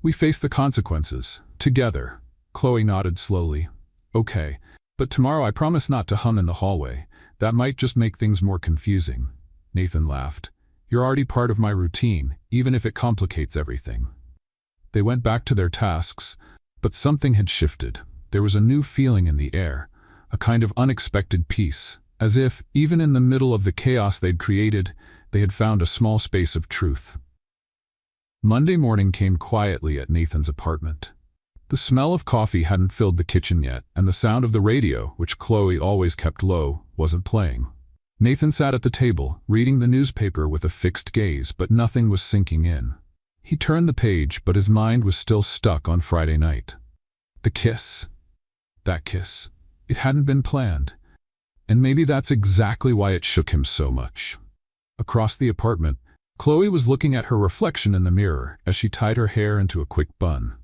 A: We face the consequences, together. Chloe nodded slowly. Okay. But tomorrow I promise not to hum in the hallway. That might just make things more confusing. Nathan laughed. You're already part of my routine, even if it complicates everything. They went back to their tasks, but something had shifted. There was a new feeling in the air, a kind of unexpected peace, as if, even in the middle of the chaos they'd created, they had found a small space of truth. Monday morning came quietly at Nathan's apartment. The smell of coffee hadn't filled the kitchen yet, and the sound of the radio, which Chloe always kept low, wasn't playing. Nathan sat at the table, reading the newspaper with a fixed gaze, but nothing was sinking in. He turned the page, but his mind was still stuck on Friday night. The kiss. That kiss. It hadn't been planned. And maybe that's exactly why it shook him so much. Across the apartment, Chloe was looking at her reflection in the mirror as she tied her hair into a quick bun.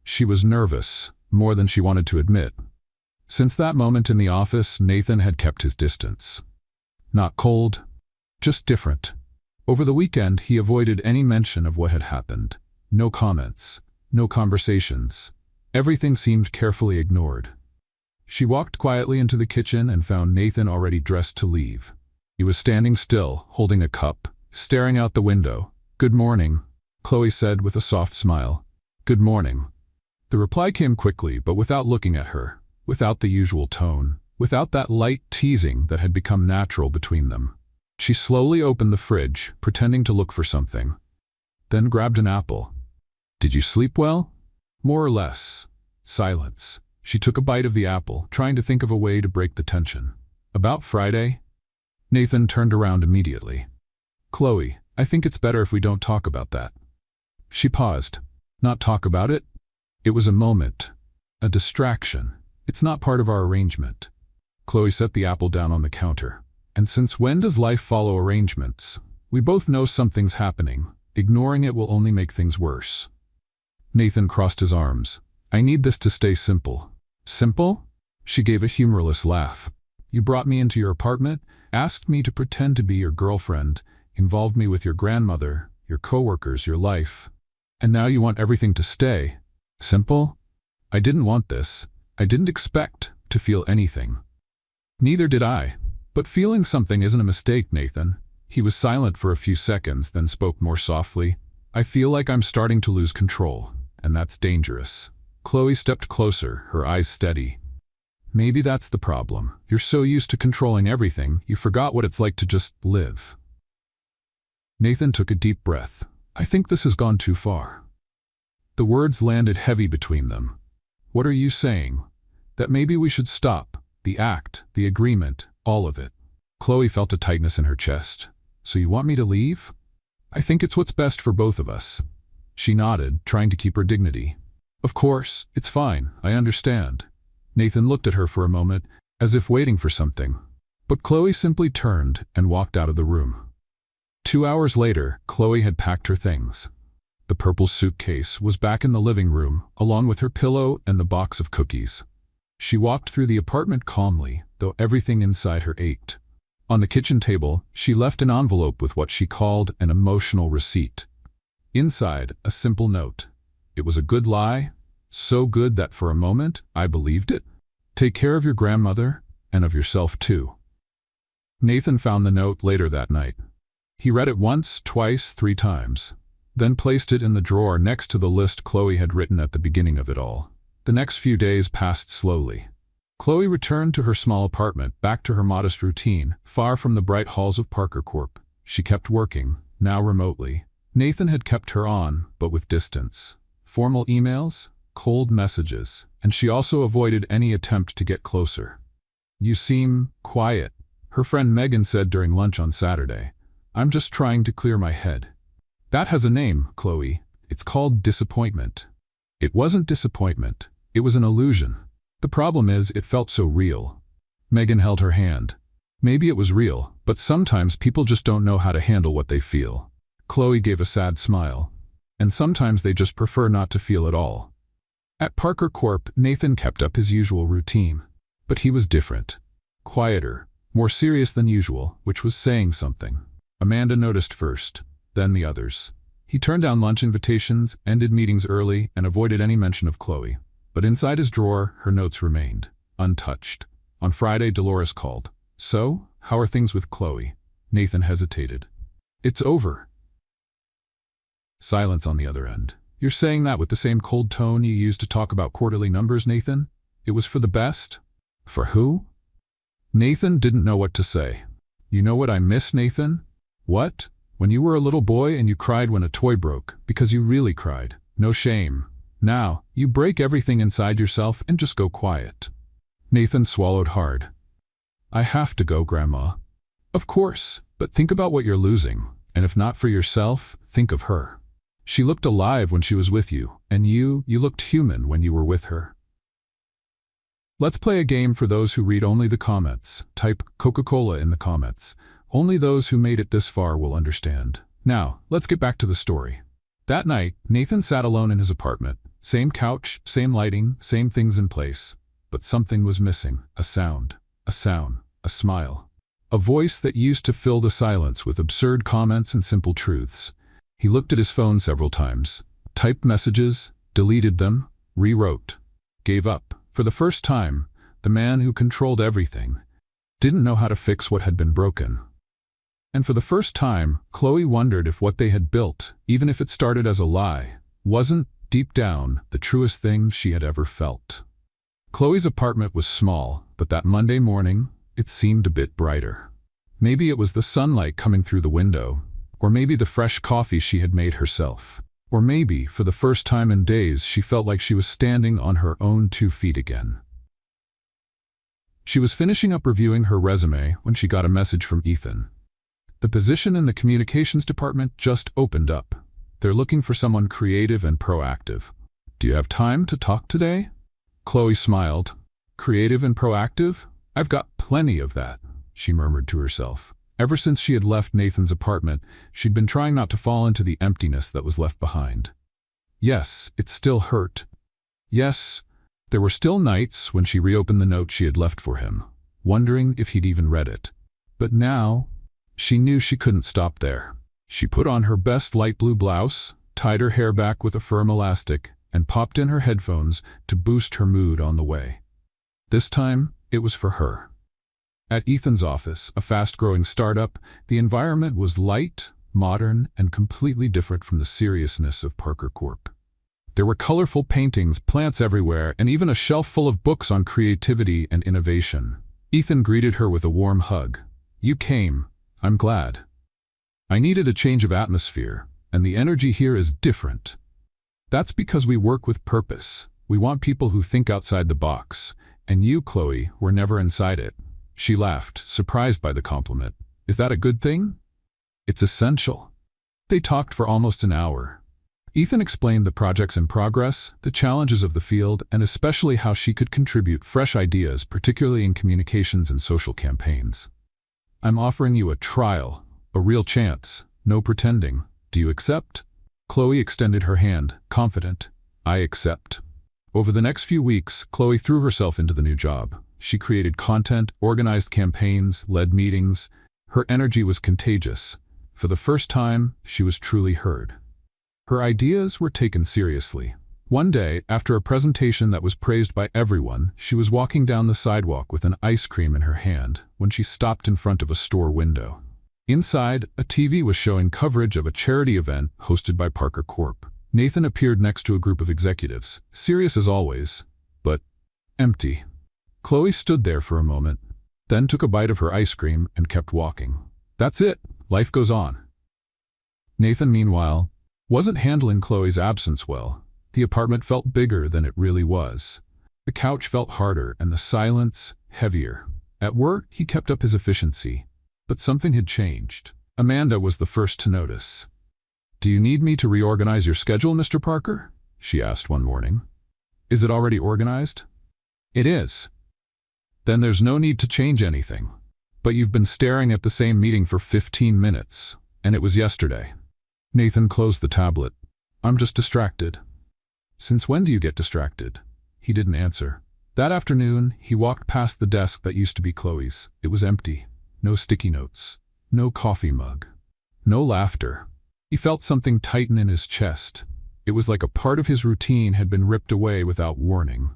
A: She was nervous, more than she wanted to admit. Since that moment in the office, Nathan had kept his distance. Not cold, just different. Over the weekend, he avoided any mention of what had happened. No comments, no conversations. Everything seemed carefully ignored. She walked quietly into the kitchen and found Nathan already dressed to leave. He was standing still, holding a cup, staring out the window. Good morning, Chloe said with a soft smile. Good morning. The reply came quickly, but without looking at her, without the usual tone, without that light teasing that had become natural between them. She slowly opened the fridge, pretending to look for something, then grabbed an apple. Did you sleep well? More or less. Silence. She took a bite of the apple, trying to think of a way to break the tension. About Friday? Nathan turned around immediately. Chloe, I think it's better if we don't talk about that. She paused. Not talk about it? It was a moment, a distraction. It's not part of our arrangement. Chloe set the apple down on the counter. And since when does life follow arrangements? We both know something's happening. Ignoring it will only make things worse. Nathan crossed his arms. I need this to stay simple. Simple? She gave a humorless laugh. You brought me into your apartment, asked me to pretend to be your girlfriend, involved me with your grandmother, your coworkers, your life. And now you want everything to stay. Simple? I didn't want this. I didn't expect to feel anything. Neither did I. But feeling something isn't a mistake, Nathan. He was silent for a few seconds, then spoke more softly. I feel like I'm starting to lose control, and that's dangerous. Chloe stepped closer, her eyes steady. Maybe that's the problem. You're so used to controlling everything, you forgot what it's like to just live. Nathan took a deep breath. I think this has gone too far. The words landed heavy between them. What are you saying? That maybe we should stop, the act, the agreement, all of it. Chloe felt a tightness in her chest. So you want me to leave? I think it's what's best for both of us. She nodded, trying to keep her dignity. Of course, it's fine, I understand. Nathan looked at her for a moment, as if waiting for something. But Chloe simply turned and walked out of the room. 2 hours later, Chloe had packed her things. The purple suitcase was back in the living room, along with her pillow and the box of cookies. She walked through the apartment calmly, though everything inside her ached. On the kitchen table, she left an envelope with what she called an emotional receipt. Inside, a simple note. It was a good lie, so good that for a moment, I believed it. Take care of your grandmother, and of yourself too. Nathan found the note later that night. He read it once, twice, 3 times, then placed it in the drawer next to the list Chloe had written at the beginning of it all. The next few days passed slowly. Chloe returned to her small apartment, back to her modest routine, far from the bright halls of Parker Corp. She kept working, now remotely. Nathan had kept her on, but with distance. Formal emails, cold messages, and she also avoided any attempt to get closer. You seem quiet, her friend Megan said during lunch on Saturday. I'm just trying to clear my head. That has a name, Chloe. It's called disappointment. It wasn't disappointment. It was an illusion. The problem is, it felt so real. Megan held her hand. Maybe it was real, but sometimes people just don't know how to handle what they feel. Chloe gave a sad smile. And sometimes they just prefer not to feel at all. At Parker Corp, Nathan kept up his usual routine. But he was different. Quieter, more serious than usual, which was saying something. Amanda noticed first, then the others. He turned down lunch invitations, ended meetings early, and avoided any mention of Chloe. But inside his drawer, her notes remained, untouched. On Friday, Dolores called. So, how are things with Chloe? Nathan hesitated. It's over. Silence on the other end. You're saying that with the same cold tone you used to talk about quarterly numbers, Nathan? It was for the best? For who? Nathan didn't know what to say. You know what I miss, Nathan? What? When you were a little boy and you cried when a toy broke, because you really cried. No shame. Now, you break everything inside yourself and just go quiet. Nathan swallowed hard. I have to go, Grandma. Of course, but think about what you're losing, and if not for yourself, think of her. She looked alive when she was with you, and you looked human when you were with her. Let's play a game for those who read only the comments. Type Coca-Cola in the comments. Only those who made it this far will understand. Now, let's get back to the story. That night, Nathan sat alone in his apartment. Same couch, same lighting, same things in place. But something was missing. A sound, a smile. A voice that used to fill the silence with absurd comments and simple truths. He looked at his phone several times, typed messages, deleted them, rewrote, gave up. For the first time, the man who controlled everything didn't know how to fix what had been broken. And for the first time, Chloe wondered if what they had built, even if it started as a lie, wasn't, deep down, the truest thing she had ever felt. Chloe's apartment was small, but that Monday morning, it seemed a bit brighter. Maybe it was the sunlight coming through the window, or maybe the fresh coffee she had made herself. Or maybe, for the first time in days, she felt like she was standing on her own 2 feet again. She was finishing up reviewing her resume when she got a message from Ethan. The position in the communications department just opened up. They're looking for someone creative and proactive. Do you have time to talk today? Chloe smiled. Creative and proactive? I've got plenty of that, she murmured to herself. Ever since she had left Nathan's apartment, she'd been trying not to fall into the emptiness that was left behind. Yes, it still hurt. Yes, there were still nights when she reopened the note she had left for him, wondering if he'd even read it. But now, she knew she couldn't stop there. She put on her best light blue blouse, tied her hair back with a firm elastic, and popped in her headphones to boost her mood on the way. This time, it was for her. At Ethan's office, a fast-growing startup, the environment was light, modern, and completely different from the seriousness of Parker Corp. There were colorful paintings, plants everywhere, and even a shelf full of books on creativity and innovation. Ethan greeted her with a warm hug. You came. I'm glad. I needed a change of atmosphere, and the energy here is different. That's because we work with purpose. We want people who think outside the box. And you, Chloe, were never inside it. She laughed, surprised by the compliment. Is that a good thing? It's essential. They talked for almost an hour. Ethan explained the projects in progress, the challenges of the field, and especially how she could contribute fresh ideas, particularly in communications and social campaigns. I'm offering you a trial, a real chance, no pretending. Do you accept? Chloe extended her hand, confident. I accept. Over the next few weeks, Chloe threw herself into the new job. She created content, organized campaigns, led meetings. Her energy was contagious. For the first time, she was truly heard. Her ideas were taken seriously. One day, after a presentation that was praised by everyone, she was walking down the sidewalk with an ice cream in her hand when she stopped in front of a store window. Inside, a TV was showing coverage of a charity event hosted by Parker Corp. Nathan appeared next to a group of executives, serious as always, but empty. Chloe stood there for a moment, then took a bite of her ice cream and kept walking. That's it. Life goes on. Nathan, meanwhile, wasn't handling Chloe's absence well. The apartment felt bigger than it really was. The couch felt harder and the silence heavier. At work, he kept up his efficiency, but something had changed. Amanda was the first to notice. Do you need me to reorganize your schedule, Mr. Parker? She asked one morning. Is it already organized? It is. Then there's no need to change anything. But you've been staring at the same meeting for 15 minutes, and it was yesterday. Nathan closed the tablet. I'm just distracted. Since when do you get distracted? He didn't answer. That afternoon, he walked past the desk that used to be Chloe's. It was empty. No sticky notes. No coffee mug. No laughter. He felt something tighten in his chest. It was like a part of his routine had been ripped away without warning.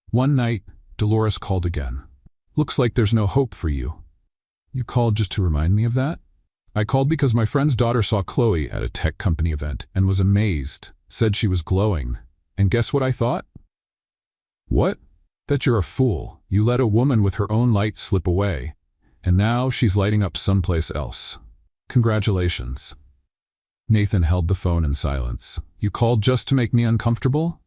A: One night, Dolores called again. Looks like there's no hope for you. You called just to remind me of that? I called because my friend's daughter saw Chloe at a tech company event and was amazed, said she was glowing. And guess what I thought? What? That you're a fool. You let a woman with her own light slip away, and now she's lighting up someplace else. Congratulations. Nathan held the phone in silence. You called just to make me uncomfortable?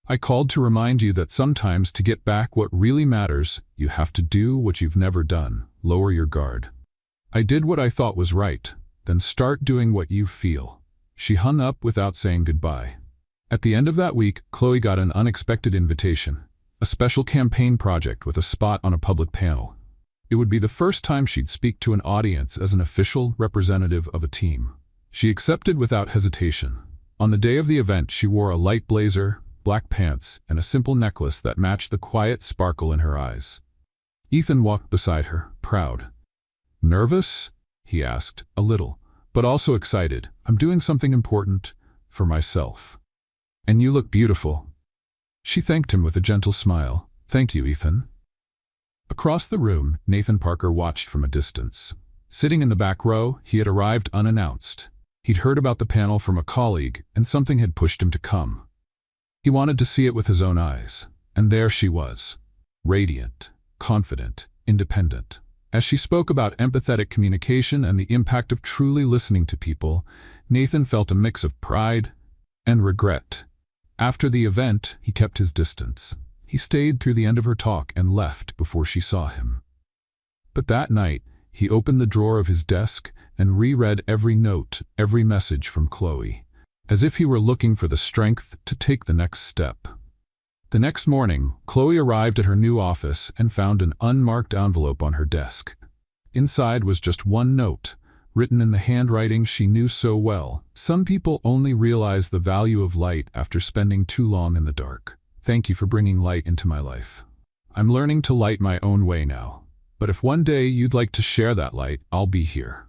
A: I called to remind you that sometimes to get back what really matters, you have to do what you've never done. Lower your guard. I did what I thought was right, then start doing what you feel. She hung up without saying goodbye. At the end of that week, Chloe got an unexpected invitation, a special campaign project with a spot on a public panel. It would be the first time she'd speak to an audience as an official representative of a team. She accepted without hesitation. On the day of the event, she wore a light blazer, black pants, and a simple necklace that matched the quiet sparkle in her eyes. Ethan walked beside her, proud. Nervous? He asked, a little, but also excited. I'm doing something important for myself. And you look beautiful. She thanked him with a gentle smile. Thank you, Ethan. Across the room, Nathan Parker watched from a distance. Sitting in the back row, he had arrived unannounced. He'd heard about the panel from a colleague, and something had pushed him to come. He wanted to see it with his own eyes, and there she was, radiant, confident, independent. As she spoke about empathetic communication and the impact of truly listening to people, Nathan felt a mix of pride and regret. After the event, he kept his distance. He stayed through the end of her talk and left before she saw him. But that night, he opened the drawer of his desk and reread every note, every message from Chloe, as if he were looking for the strength to take the next step. The next morning, Chloe arrived at her new office and found an unmarked envelope on her desk. Inside was just one note, written in the handwriting she knew so well. Some people only realize the value of light after spending too long in the dark. Thank you for bringing light into my life. I'm learning to light my own way now. But if one day you'd like to share that light, I'll be here.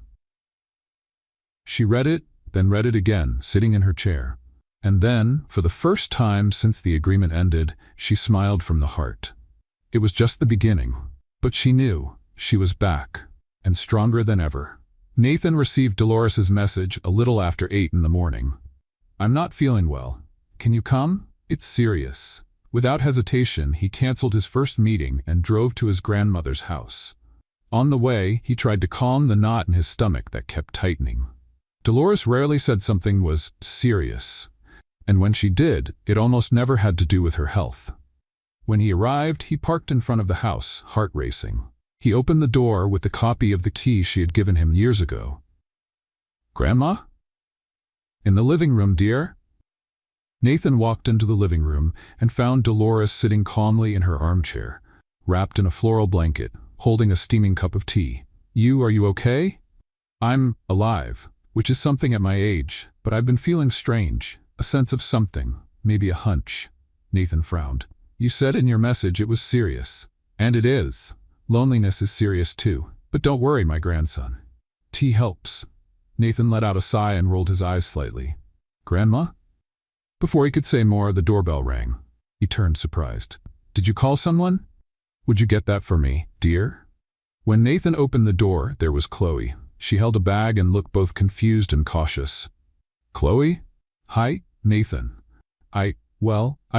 A: She read it, then read it again, sitting in her chair. And then, for the first time since the agreement ended, she smiled from the heart. It was just the beginning, but she knew she was back, and stronger than ever. Nathan received Dolores's message a little after 8 in the morning. I'm not feeling well. Can you come? It's serious. Without hesitation, he canceled his first meeting and drove to his grandmother's house. On the way, he tried to calm the knot in his stomach that kept tightening. Dolores rarely said something was serious, and when she did, it almost never had to do with her health. When he arrived, he parked in front of the house, heart racing. He opened the door with the copy of the key she had given him years ago. "Grandma?" "In the living room, dear." Nathan walked into the living room and found Dolores sitting calmly in her armchair, wrapped in a floral blanket, holding a steaming cup of tea. Are you okay?" "I'm alive, which is something at my age, but I've been feeling strange, a sense of something, maybe a hunch." Nathan frowned. "You said in your message it was serious. And it is. Loneliness is serious too. But don't worry, my grandson. Tea helps." Nathan let out a sigh and rolled his eyes slightly. "Grandma?" Before he could say more, the doorbell rang. He turned, surprised. "Did you call someone?" "Would you get that for me, dear?" When Nathan opened the door, there was Chloe. She held a bag and looked both confused and cautious. "Chloe?" "Hi, Nathan. I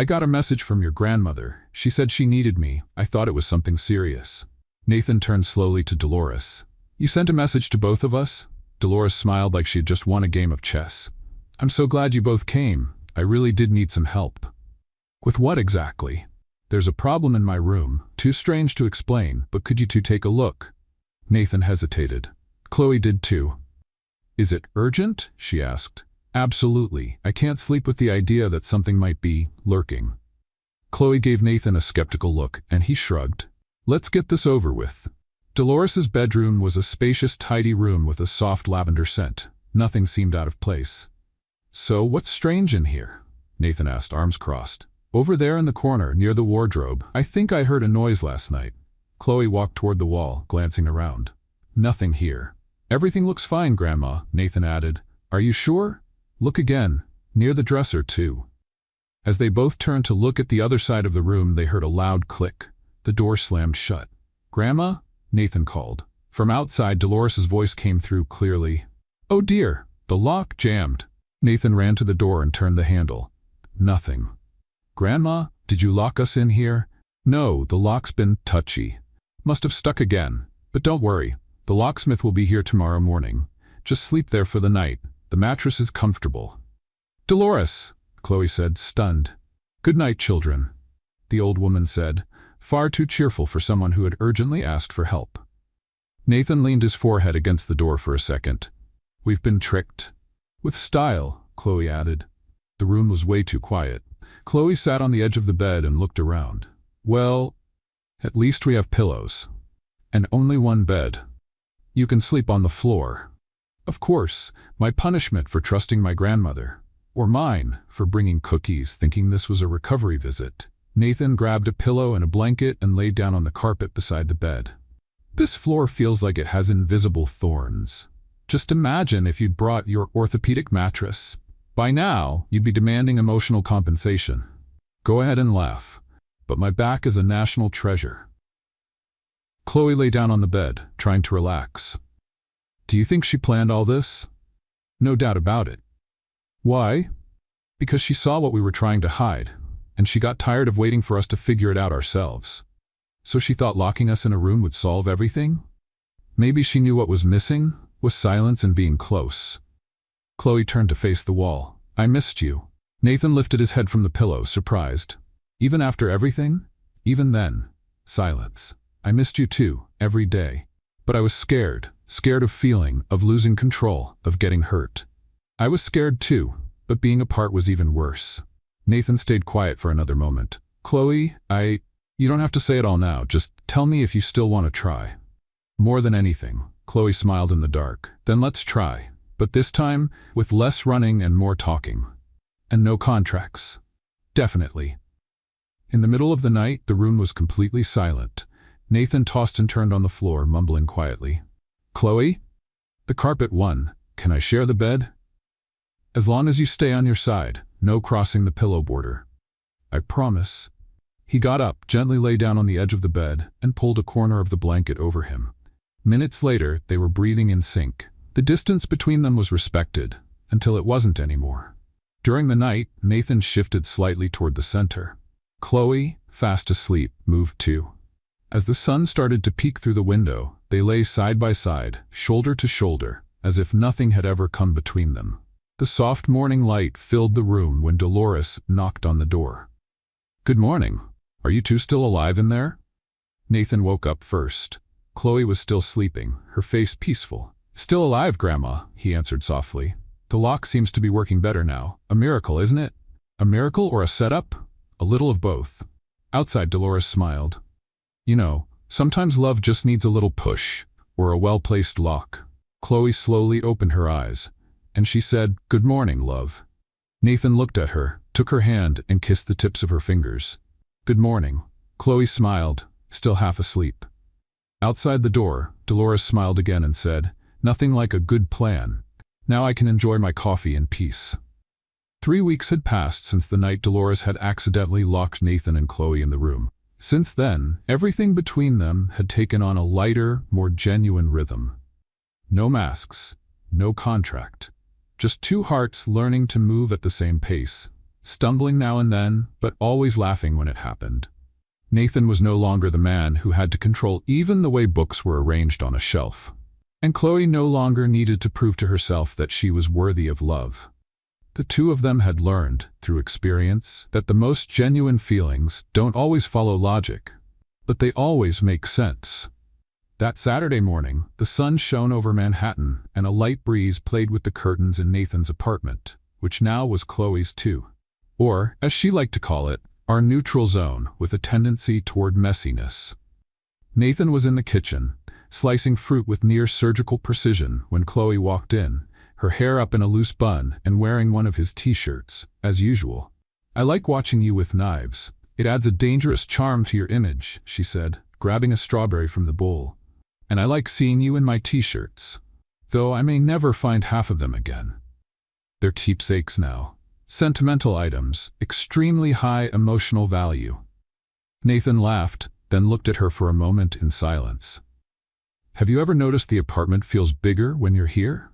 A: got a message from your grandmother. She said she needed me. I thought it was something serious." Nathan turned slowly to Dolores. "You sent a message to both of us?" Dolores smiled like she had just won a game of chess. "I'm so glad you both came. I really did need some help." "With what exactly?" "There's a problem in my room. Too strange to explain, but could you two take a look?" Nathan hesitated. Chloe did too. "Is it urgent?" she asked. "Absolutely. I can't sleep with the idea that something might be lurking." Chloe gave Nathan a skeptical look, and he shrugged. "Let's get this over with." Dolores's bedroom was a spacious, tidy room with a soft lavender scent. Nothing seemed out of place. "So what's strange in here?" Nathan asked, arms crossed. "Over there in the corner, near the wardrobe. I think I heard a noise last night." Chloe walked toward the wall, glancing around. "Nothing here." "Everything looks fine, Grandma," Nathan added. "Are you sure? Look again. Near the dresser, too." As they both turned to look at the other side of the room, they heard a loud click. The door slammed shut. "Grandma?" Nathan called. From outside, Dolores's voice came through clearly. "Oh dear, the lock jammed." Nathan ran to the door and turned the handle. Nothing. "Grandma, did you lock us in here?" "No, the lock's been touchy. Must have stuck again. But don't worry, the locksmith will be here tomorrow morning. Just sleep there for the night. The mattress is comfortable." "Dolores," Chloe said, stunned. "Good night, children," the old woman said, far too cheerful for someone who had urgently asked for help. Nathan leaned his forehead against the door for a second. "We've been tricked." "With style," Chloe added. The room was way too quiet. Chloe sat on the edge of the bed and looked around. "Well, at least we have pillows. And only one bed. You can sleep on the floor. Of course, my punishment for trusting my grandmother. Or mine, for bringing cookies, thinking this was a recovery visit." Nathan grabbed a pillow and a blanket and laid down on the carpet beside the bed. "This floor feels like it has invisible thorns. Just imagine if you'd brought your orthopedic mattress. By now, you'd be demanding emotional compensation. Go ahead and laugh, but my back is a national treasure." Chloe lay down on the bed, trying to relax. "Do you think she planned all this?" "No doubt about it." "Why?" "Because she saw what we were trying to hide, and she got tired of waiting for us to figure it out ourselves. So she thought locking us in a room would solve everything? Maybe she knew what was missing was silence and being close." Chloe turned to face the wall. "I missed you." Nathan lifted his head from the pillow, surprised. "Even after everything?" "Even then. Silence. I missed you too, every day. But I was scared of feeling, of losing control, of getting hurt. I was scared too, but being apart was even worse." Nathan stayed quiet for another moment. "Chloe, you don't have to say it all now, just tell me if you still want to try." "More than anything." Chloe smiled in the dark. "Then let's try. But this time, with less running and more talking. And no contracts." "Definitely." In the middle of the night, the room was completely silent. Nathan tossed and turned on the floor, mumbling quietly. "Chloe? The carpet won. Can I share the bed?" "As long as you stay on your side. No crossing the pillow border." "I promise." He got up, gently lay down on the edge of the bed, and pulled a corner of the blanket over him. Minutes later, they were breathing in sync. The distance between them was respected, until it wasn't anymore. During the night, Nathan shifted slightly toward the center. Chloe, fast asleep, moved too. As the sun started to peek through the window, They lay side by side, shoulder to shoulder, as if nothing had ever come between them. The soft morning light filled the room when Dolores knocked on the door. "Good morning. Are you two still alive in there?" Nathan woke up first. Chloe was still sleeping, her face peaceful. "Still alive, Grandma," he answered softly. "The lock seems to be working better now. A miracle, isn't it?" "A miracle or a setup?" "A little of both." Outside, Dolores smiled. "You know, sometimes love just needs a little push, or a well-placed lock." Chloe slowly opened her eyes, and she said, "Good morning, love." Nathan looked at her, took her hand, and kissed the tips of her fingers. "Good morning." Chloe smiled, still half asleep. Outside the door, Dolores smiled again and said, "Nothing like a good plan. Now I can enjoy my coffee in peace." 3 weeks had passed since the night Dolores had accidentally locked Nathan and Chloe in the room. Since then, everything between them had taken on a lighter, more genuine rhythm. No masks, no contract. Just two hearts learning to move at the same pace, stumbling now and then, but always laughing when it happened. Nathan was no longer the man who had to control even the way books were arranged on a shelf. And Chloe no longer needed to prove to herself that she was worthy of love. The two of them had learned, through experience, that the most genuine feelings don't always follow logic, but they always make sense. That Saturday morning, the sun shone over Manhattan, and a light breeze played with the curtains in Nathan's apartment, which now was Chloe's too. Or, as she liked to call it, our neutral zone with a tendency toward messiness. Nathan was in the kitchen, slicing fruit with near-surgical precision when Chloe walked in, her hair up in a loose bun and wearing one of his t-shirts, as usual. "I like watching you with knives. It adds a dangerous charm to your image," she said, grabbing a strawberry from the bowl. "And I like seeing you in my t-shirts, though I may never find half of them again. They're keepsakes now. Sentimental items, extremely high emotional value." Nathan laughed, then looked at her for a moment in silence. "Have you ever noticed the apartment feels bigger when you're here?"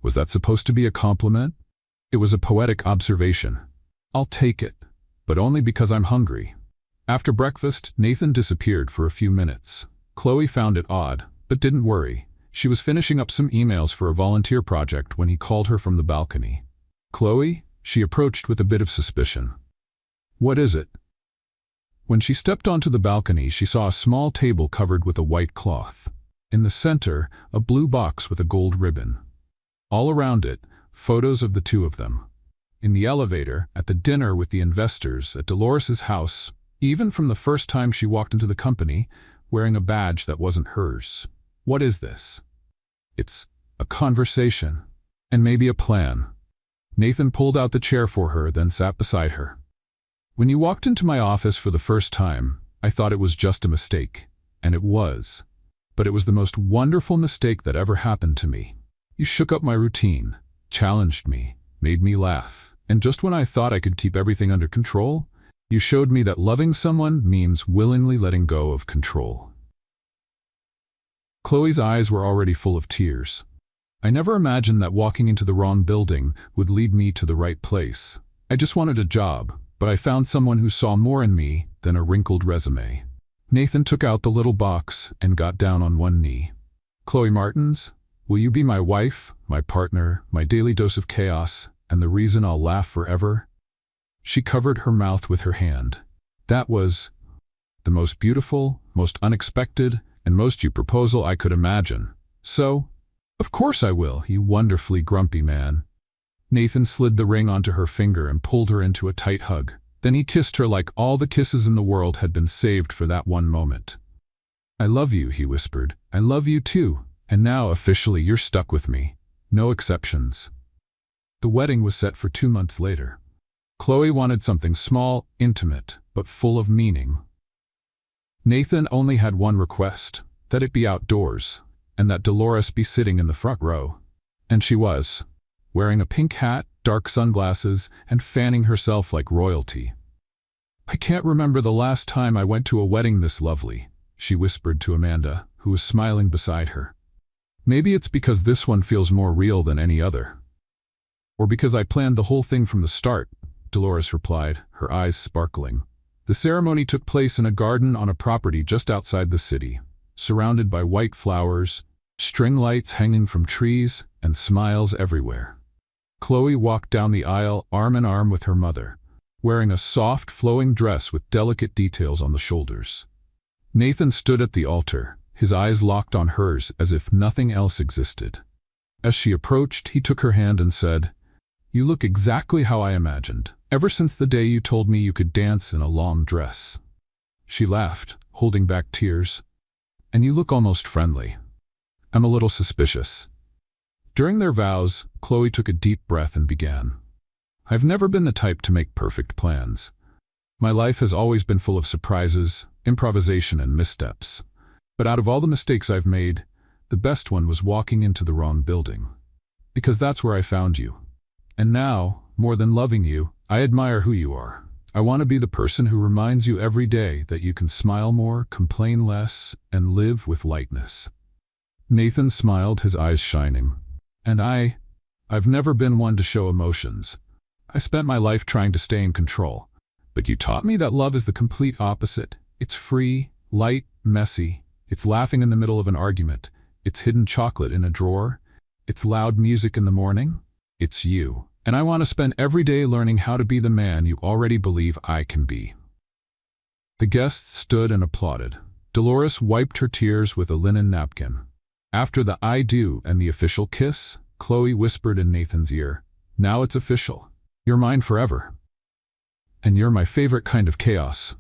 A: Was that supposed to be a compliment? It was a poetic observation. "I'll take it, but only because I'm hungry." After breakfast, Nathan disappeared for a few minutes. Chloe found it odd, but didn't worry. She was finishing up some emails for a volunteer project when he called her from the balcony. "Chloe?" she approached with a bit of suspicion. "What is it?" When she stepped onto the balcony, she saw a small table covered with a white cloth. In the center, a blue box with a gold ribbon. All around it, photos of the two of them. In the elevator, at the dinner with the investors, at Dolores's house, even from the first time she walked into the company, wearing a badge that wasn't hers. What is this? It's a conversation, and maybe a plan. Nathan pulled out the chair for her, then sat beside her. "When you walked into my office for the first time, I thought it was just a mistake, and it was. But it was the most wonderful mistake that ever happened to me. You shook up my routine, challenged me, made me laugh, and just when I thought I could keep everything under control, you showed me that loving someone means willingly letting go of control." Chloe's eyes were already full of tears. "I never imagined that walking into the wrong building would lead me to the right place. I just wanted a job, but I found someone who saw more in me than a wrinkled resume." Nathan took out the little box and got down on one knee. "Chloe Martins, will you be my wife, my partner, my daily dose of chaos, and the reason I'll laugh forever?" She covered her mouth with her hand. "That was the most beautiful, most unexpected, and most you proposal I could imagine. So, of course I will, you wonderfully grumpy man." Nathan slid the ring onto her finger and pulled her into a tight hug. Then he kissed her like all the kisses in the world had been saved for that one moment. "I love you," he whispered. "I love you too. And now, officially, you're stuck with me. No exceptions." The wedding was set for 2 months later. Chloe wanted something small, intimate, but full of meaning. Nathan only had one request, that it be outdoors, and that Dolores be sitting in the front row. And she was, wearing a pink hat, dark sunglasses, and fanning herself like royalty. "I can't remember the last time I went to a wedding this lovely," she whispered to Amanda, who was smiling beside her. "Maybe it's because this one feels more real than any other. Or because I planned the whole thing from the start," Dolores replied, her eyes sparkling. The ceremony took place in a garden on a property just outside the city. surrounded by white flowers, string lights hanging from trees, and smiles everywhere. Chloe walked down the aisle arm in arm with her mother, wearing a soft, flowing dress with delicate details on the shoulders. Nathan stood at the altar, his eyes locked on hers as if nothing else existed. As she approached, he took her hand and said, "You look exactly how I imagined, ever since the day you told me you could dance in a long dress." She laughed, holding back tears. "And you look almost friendly. I'm a little suspicious." During their vows, Chloe took a deep breath and began. "I've never been the type to make perfect plans. My life has always been full of surprises, improvisation, and missteps. But out of all the mistakes I've made, the best one was walking into the wrong building. Because that's where I found you. And now, more than loving you, I admire who you are. I want to be the person who reminds you every day that you can smile more, complain less, and live with lightness." Nathan smiled, his eyes shining. "And I've never been one to show emotions. I spent my life trying to stay in control. But you taught me that love is the complete opposite. It's free, light, messy. It's laughing in the middle of an argument. It's hidden chocolate in a drawer. It's loud music in the morning. It's you. And I want to spend every day learning how to be the man you already believe I can be." The guests stood and applauded. Dolores wiped her tears with a linen napkin. After the "I do" and the official kiss, Chloe whispered in Nathan's ear, "Now it's official. You're mine forever. And you're my favorite kind of chaos."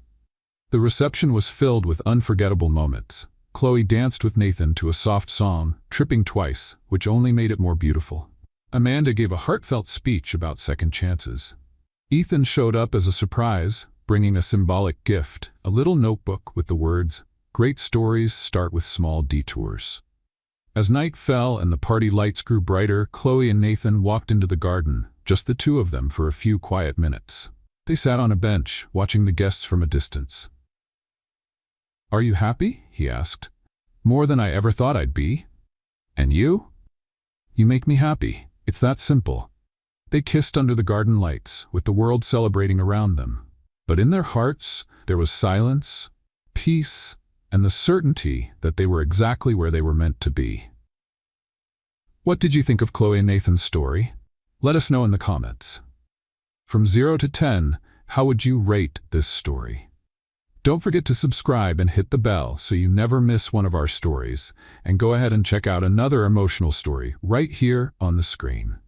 A: The reception was filled with unforgettable moments. Chloe danced with Nathan to a soft song, tripping twice, which only made it more beautiful. Amanda gave a heartfelt speech about second chances. Ethan showed up as a surprise, bringing a symbolic gift, a little notebook with the words, "Great stories start with small detours." As night fell and the party lights grew brighter, Chloe and Nathan walked into the garden, just the two of them for a few quiet minutes. They sat on a bench, watching the guests from a distance. "Are you happy?" he asked. "More than I ever thought I'd be." "And you?" "You make me happy. It's that simple." They kissed under the garden lights, with the world celebrating around them. But in their hearts, there was silence, peace, and the certainty that they were exactly where they were meant to be. What did you think of Chloe and Nathan's story? Let us know in the comments. From 0 to 10, how would you rate this story? Don't forget to subscribe and hit the bell so you never miss one of our stories, and go ahead and check out another emotional story right here on the screen.